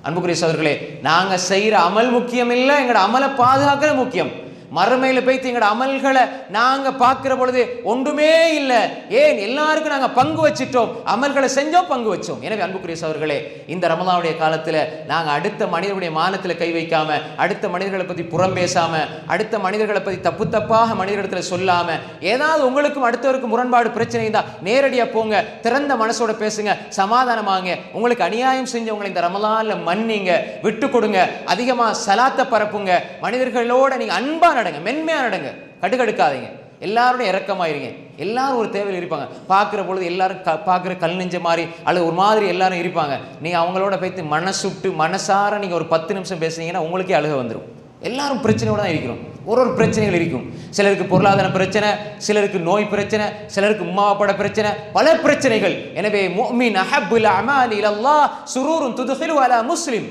அன்புக்குரிய சகோதரர்களே, நாங்கள் செய்கிற அமல் முக்கியம் இல்லை, எங்களோட அமலை பாதுகாக்கிறது முக்கியம். மறுமையில் போய்த்து எங்களோட அமல்களை நாங்கள் பார்க்குற பொழுது ஒன்றுமே இல்லை. ஏன், எல்லாருக்கும் நாங்கள் பங்கு வச்சிட்டோம், அமல்களை செஞ்சோம், பங்கு வச்சோம். எனவே அன்புக்குரிய சகோதரர்களே, இந்த ரமலானுடைய காலத்தில் நாங்கள் அடுத்த மனிதனுடைய மானத்தில் கை வைக்காமல், அடுத்த மனிதர்களை பற்றி புறம் பேசாமல், அடுத்த மனிதர்களை பற்றி தப்பாக மனிதர்களிடத்தில் சொல்லாமல், ஏதாவது உங்களுக்கும் அடுத்தவருக்கும் முரண்பாடு பிரச்சனை இருந்தால் நேரடியாக போங்க, திறந்த மனசோட பேசுங்க, சமாதானமாங்க. உங்களுக்கு அநியாயம் செஞ்சவங்களை இந்த ரமலானில் மன்னிங்க, விட்டு கொடுங்க, அதிகமாக சலாத்தை பரப்புங்க, மனிதர்களோட நீங்கள் அன்பா நடங்க, மென்மையா நடங்க, கடுக்கடுக்காதீங்க, எல்லாரோட இறக்கமாயிருங்க. எல்லாரும் ஒரு தேவையில் இருப்பாங்க, பார்க்குற பொழுது எல்லாரும் பார்க்குற கல் நெஞ்ச மாதிரி அல்லது ஒரு மாதிரி எல்லாரும் இருப்பாங்க. நீங்கள் அவங்களோட போய்த்து மனசுட்டு மனசார நீங்கள் ஒரு 10 நிமிஷம் பேசுனீங்கன்னா உங்களுக்கே அழுக வந்துடும். எல்லாரும் பிரச்சனையோட தான் இருக்கிறோம். ஒரு பிரச்சனைகள் இருக்கும். சிலருக்கு பொருளாதார பிரச்சனை, சிலருக்கு நோய் பிரச்சனை, சிலருக்கு உம்மாப்பட பிரச்சனை, பல பிரச்சனைகள். எனவே முஃமின் அஹப்புல் அமாலி இலல்லாஹ் சுரூருன் துத்கிலு அலா முஸ்லிம்.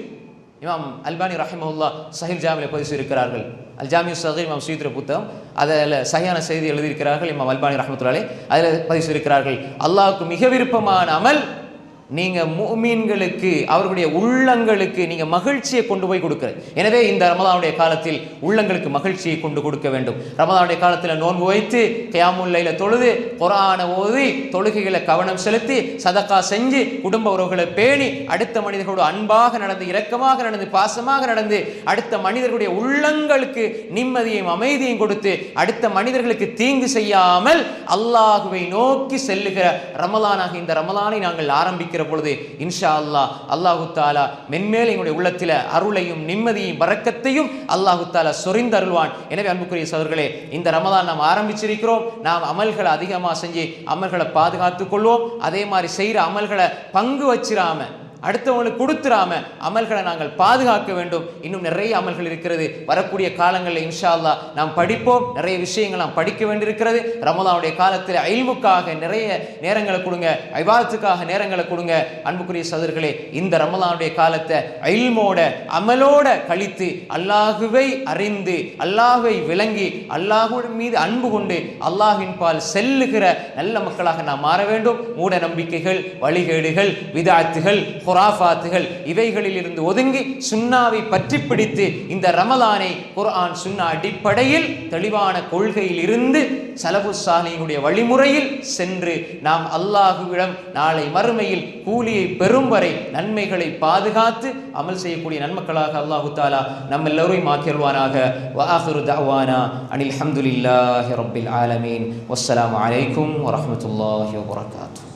இமாம் அல்பானி ரஹிமஹுல்லாஹ் சஹீஹ் ஜாமில பதிவு செய்திருக்கிறார்கள். அல் ஜாமிஉ ஸகீர் இமாம் சுயூத்ரி புத்தகம், அதில் சஹீஹான செய்தி எழுதியிருக்கிறார்கள் இமாம் அல்பானி ரஹ்மத்துல்லாஹி அலைஹி. அதில் பதிவு செய்திருக்கிறார்கள், அல்லாஹ்வுக்கு மிக விருப்பமான அமல் நீங்க முஃமின்களுக்கு அவர்களுடைய உள்ளங்களுக்கு நீங்க மகிழ்ச்சியை கொண்டு போய் கொடுக்கிறது. எனவே இந்த ரமலானுடைய காலத்தில் உள்ளங்களுக்கு மகிழ்ச்சியை கொண்டு கொடுக்க வேண்டும். ரமலானுடைய காலத்தில் நோன்பு வைத்து கியாமுல் லைல தொழுது குர்ஆனை ஓதி தொழுகைகளை கவனம் செலுத்தி சதகா செஞ்சு குடும்ப உறவுகளை பேணி அடுத்த மனிதர்களோடு அன்பாக நடந்து இரக்கமாக நடந்து பாசமாக நடந்து அடுத்த மனிதர்களுடைய உள்ளங்களுக்கு நிம்மதியையும் அமைதியையும் கொடுத்து அடுத்த மனிதர்களுக்கு தீங்கு செய்யாமல் அல்லாஹ்வை நோக்கி செல்லுகிற ரமலானாக இந்த ரமலானை நாங்கள் ஆரம்பிக்கிறோம் பொழுது இன்ஷா அல்லாஹ் அல்லாஹு தாலா மென்மேல் எங்களுடைய உள்ளத்தில் அருளையும் நிம்மதியையும் பரக்கத்தையும் அல்லாஹு தாலா சொரிந்து அருள்வான். எனவே அன்புக்குரிய சகோதரர்களே, இந்த ரமலான் நாம் ஆரம்பிச்சிருக்கிறோம். நாம் அமல்களை அதிகமாக செஞ்சு அமல்களை பாதுகாத்துக் கொள்வோம். அதே மாதிரி செய்கிற அமல்களை பங்கு வச்சிராம அடுத்தவங்களுக்கு கொடுத்துடாம அமல்களை நாங்கள் பாதுகாக்க வேண்டும். இன்னும் நிறைய அமல்கள் இருக்கிறது. வரக்கூடிய காலங்களில் இன்ஷா அல்லாஹ் நாம் படிப்போம். நிறைய விஷயங்கள் நாம் படிக்க வேண்டியிருக்கிறது. ரமலானுடைய காலத்தில் இல்முக்காக நிறைய நேரங்களை கொடுங்க, இபாதத்துக்காக நேரங்களை கொடுங்க. அன்புக்குரிய சகோதரர்களே, இந்த ரமலானுடைய காலத்தை இல்மோட அமலோட கழித்து அல்லாஹுவை அறிந்து அல்லாஹுவை விளங்கி அல்லாஹுவின் மீது அன்பு கொண்டு அல்லாஹ்வின் பால் செல்லுகிற நல்ல மக்களாக நாம் மாற வேண்டும். மூட நம்பிக்கைகள், வழிகேடுகள், விதாத்துகள், குராஃபாத்துகள் இவைகளில் இருந்து ஒதுங்கி சுன்னாவை பற்றி பிடித்து இந்த ரமலானை குர்ஆன் சுன்னா அடிப்படையில் தெளிவான கொள்கையில் இருந்து சலஃபு ஸாலிஹீனுடைய வழிமுறையில் சென்று நாம் அல்லாஹ்விடம் நாளை மறுமையில் கூலியை பெறும் வரை நன்மைகளை பாதுகாத்து அமல் செய்யக்கூடிய நன்மக்களாக அல்லாஹு தஆலா நம்ம எல்லோரையும் ஆக்கியல்வானாக. வ ஆகிரு தஅவானா அனில் ஹம்துலில்லாஹி ரப்பில் ஆலமீன். வஸ்ஸலாமு அலைக்கும் வரஹ்மத்துல்லாஹி வபரகாத்துஹு.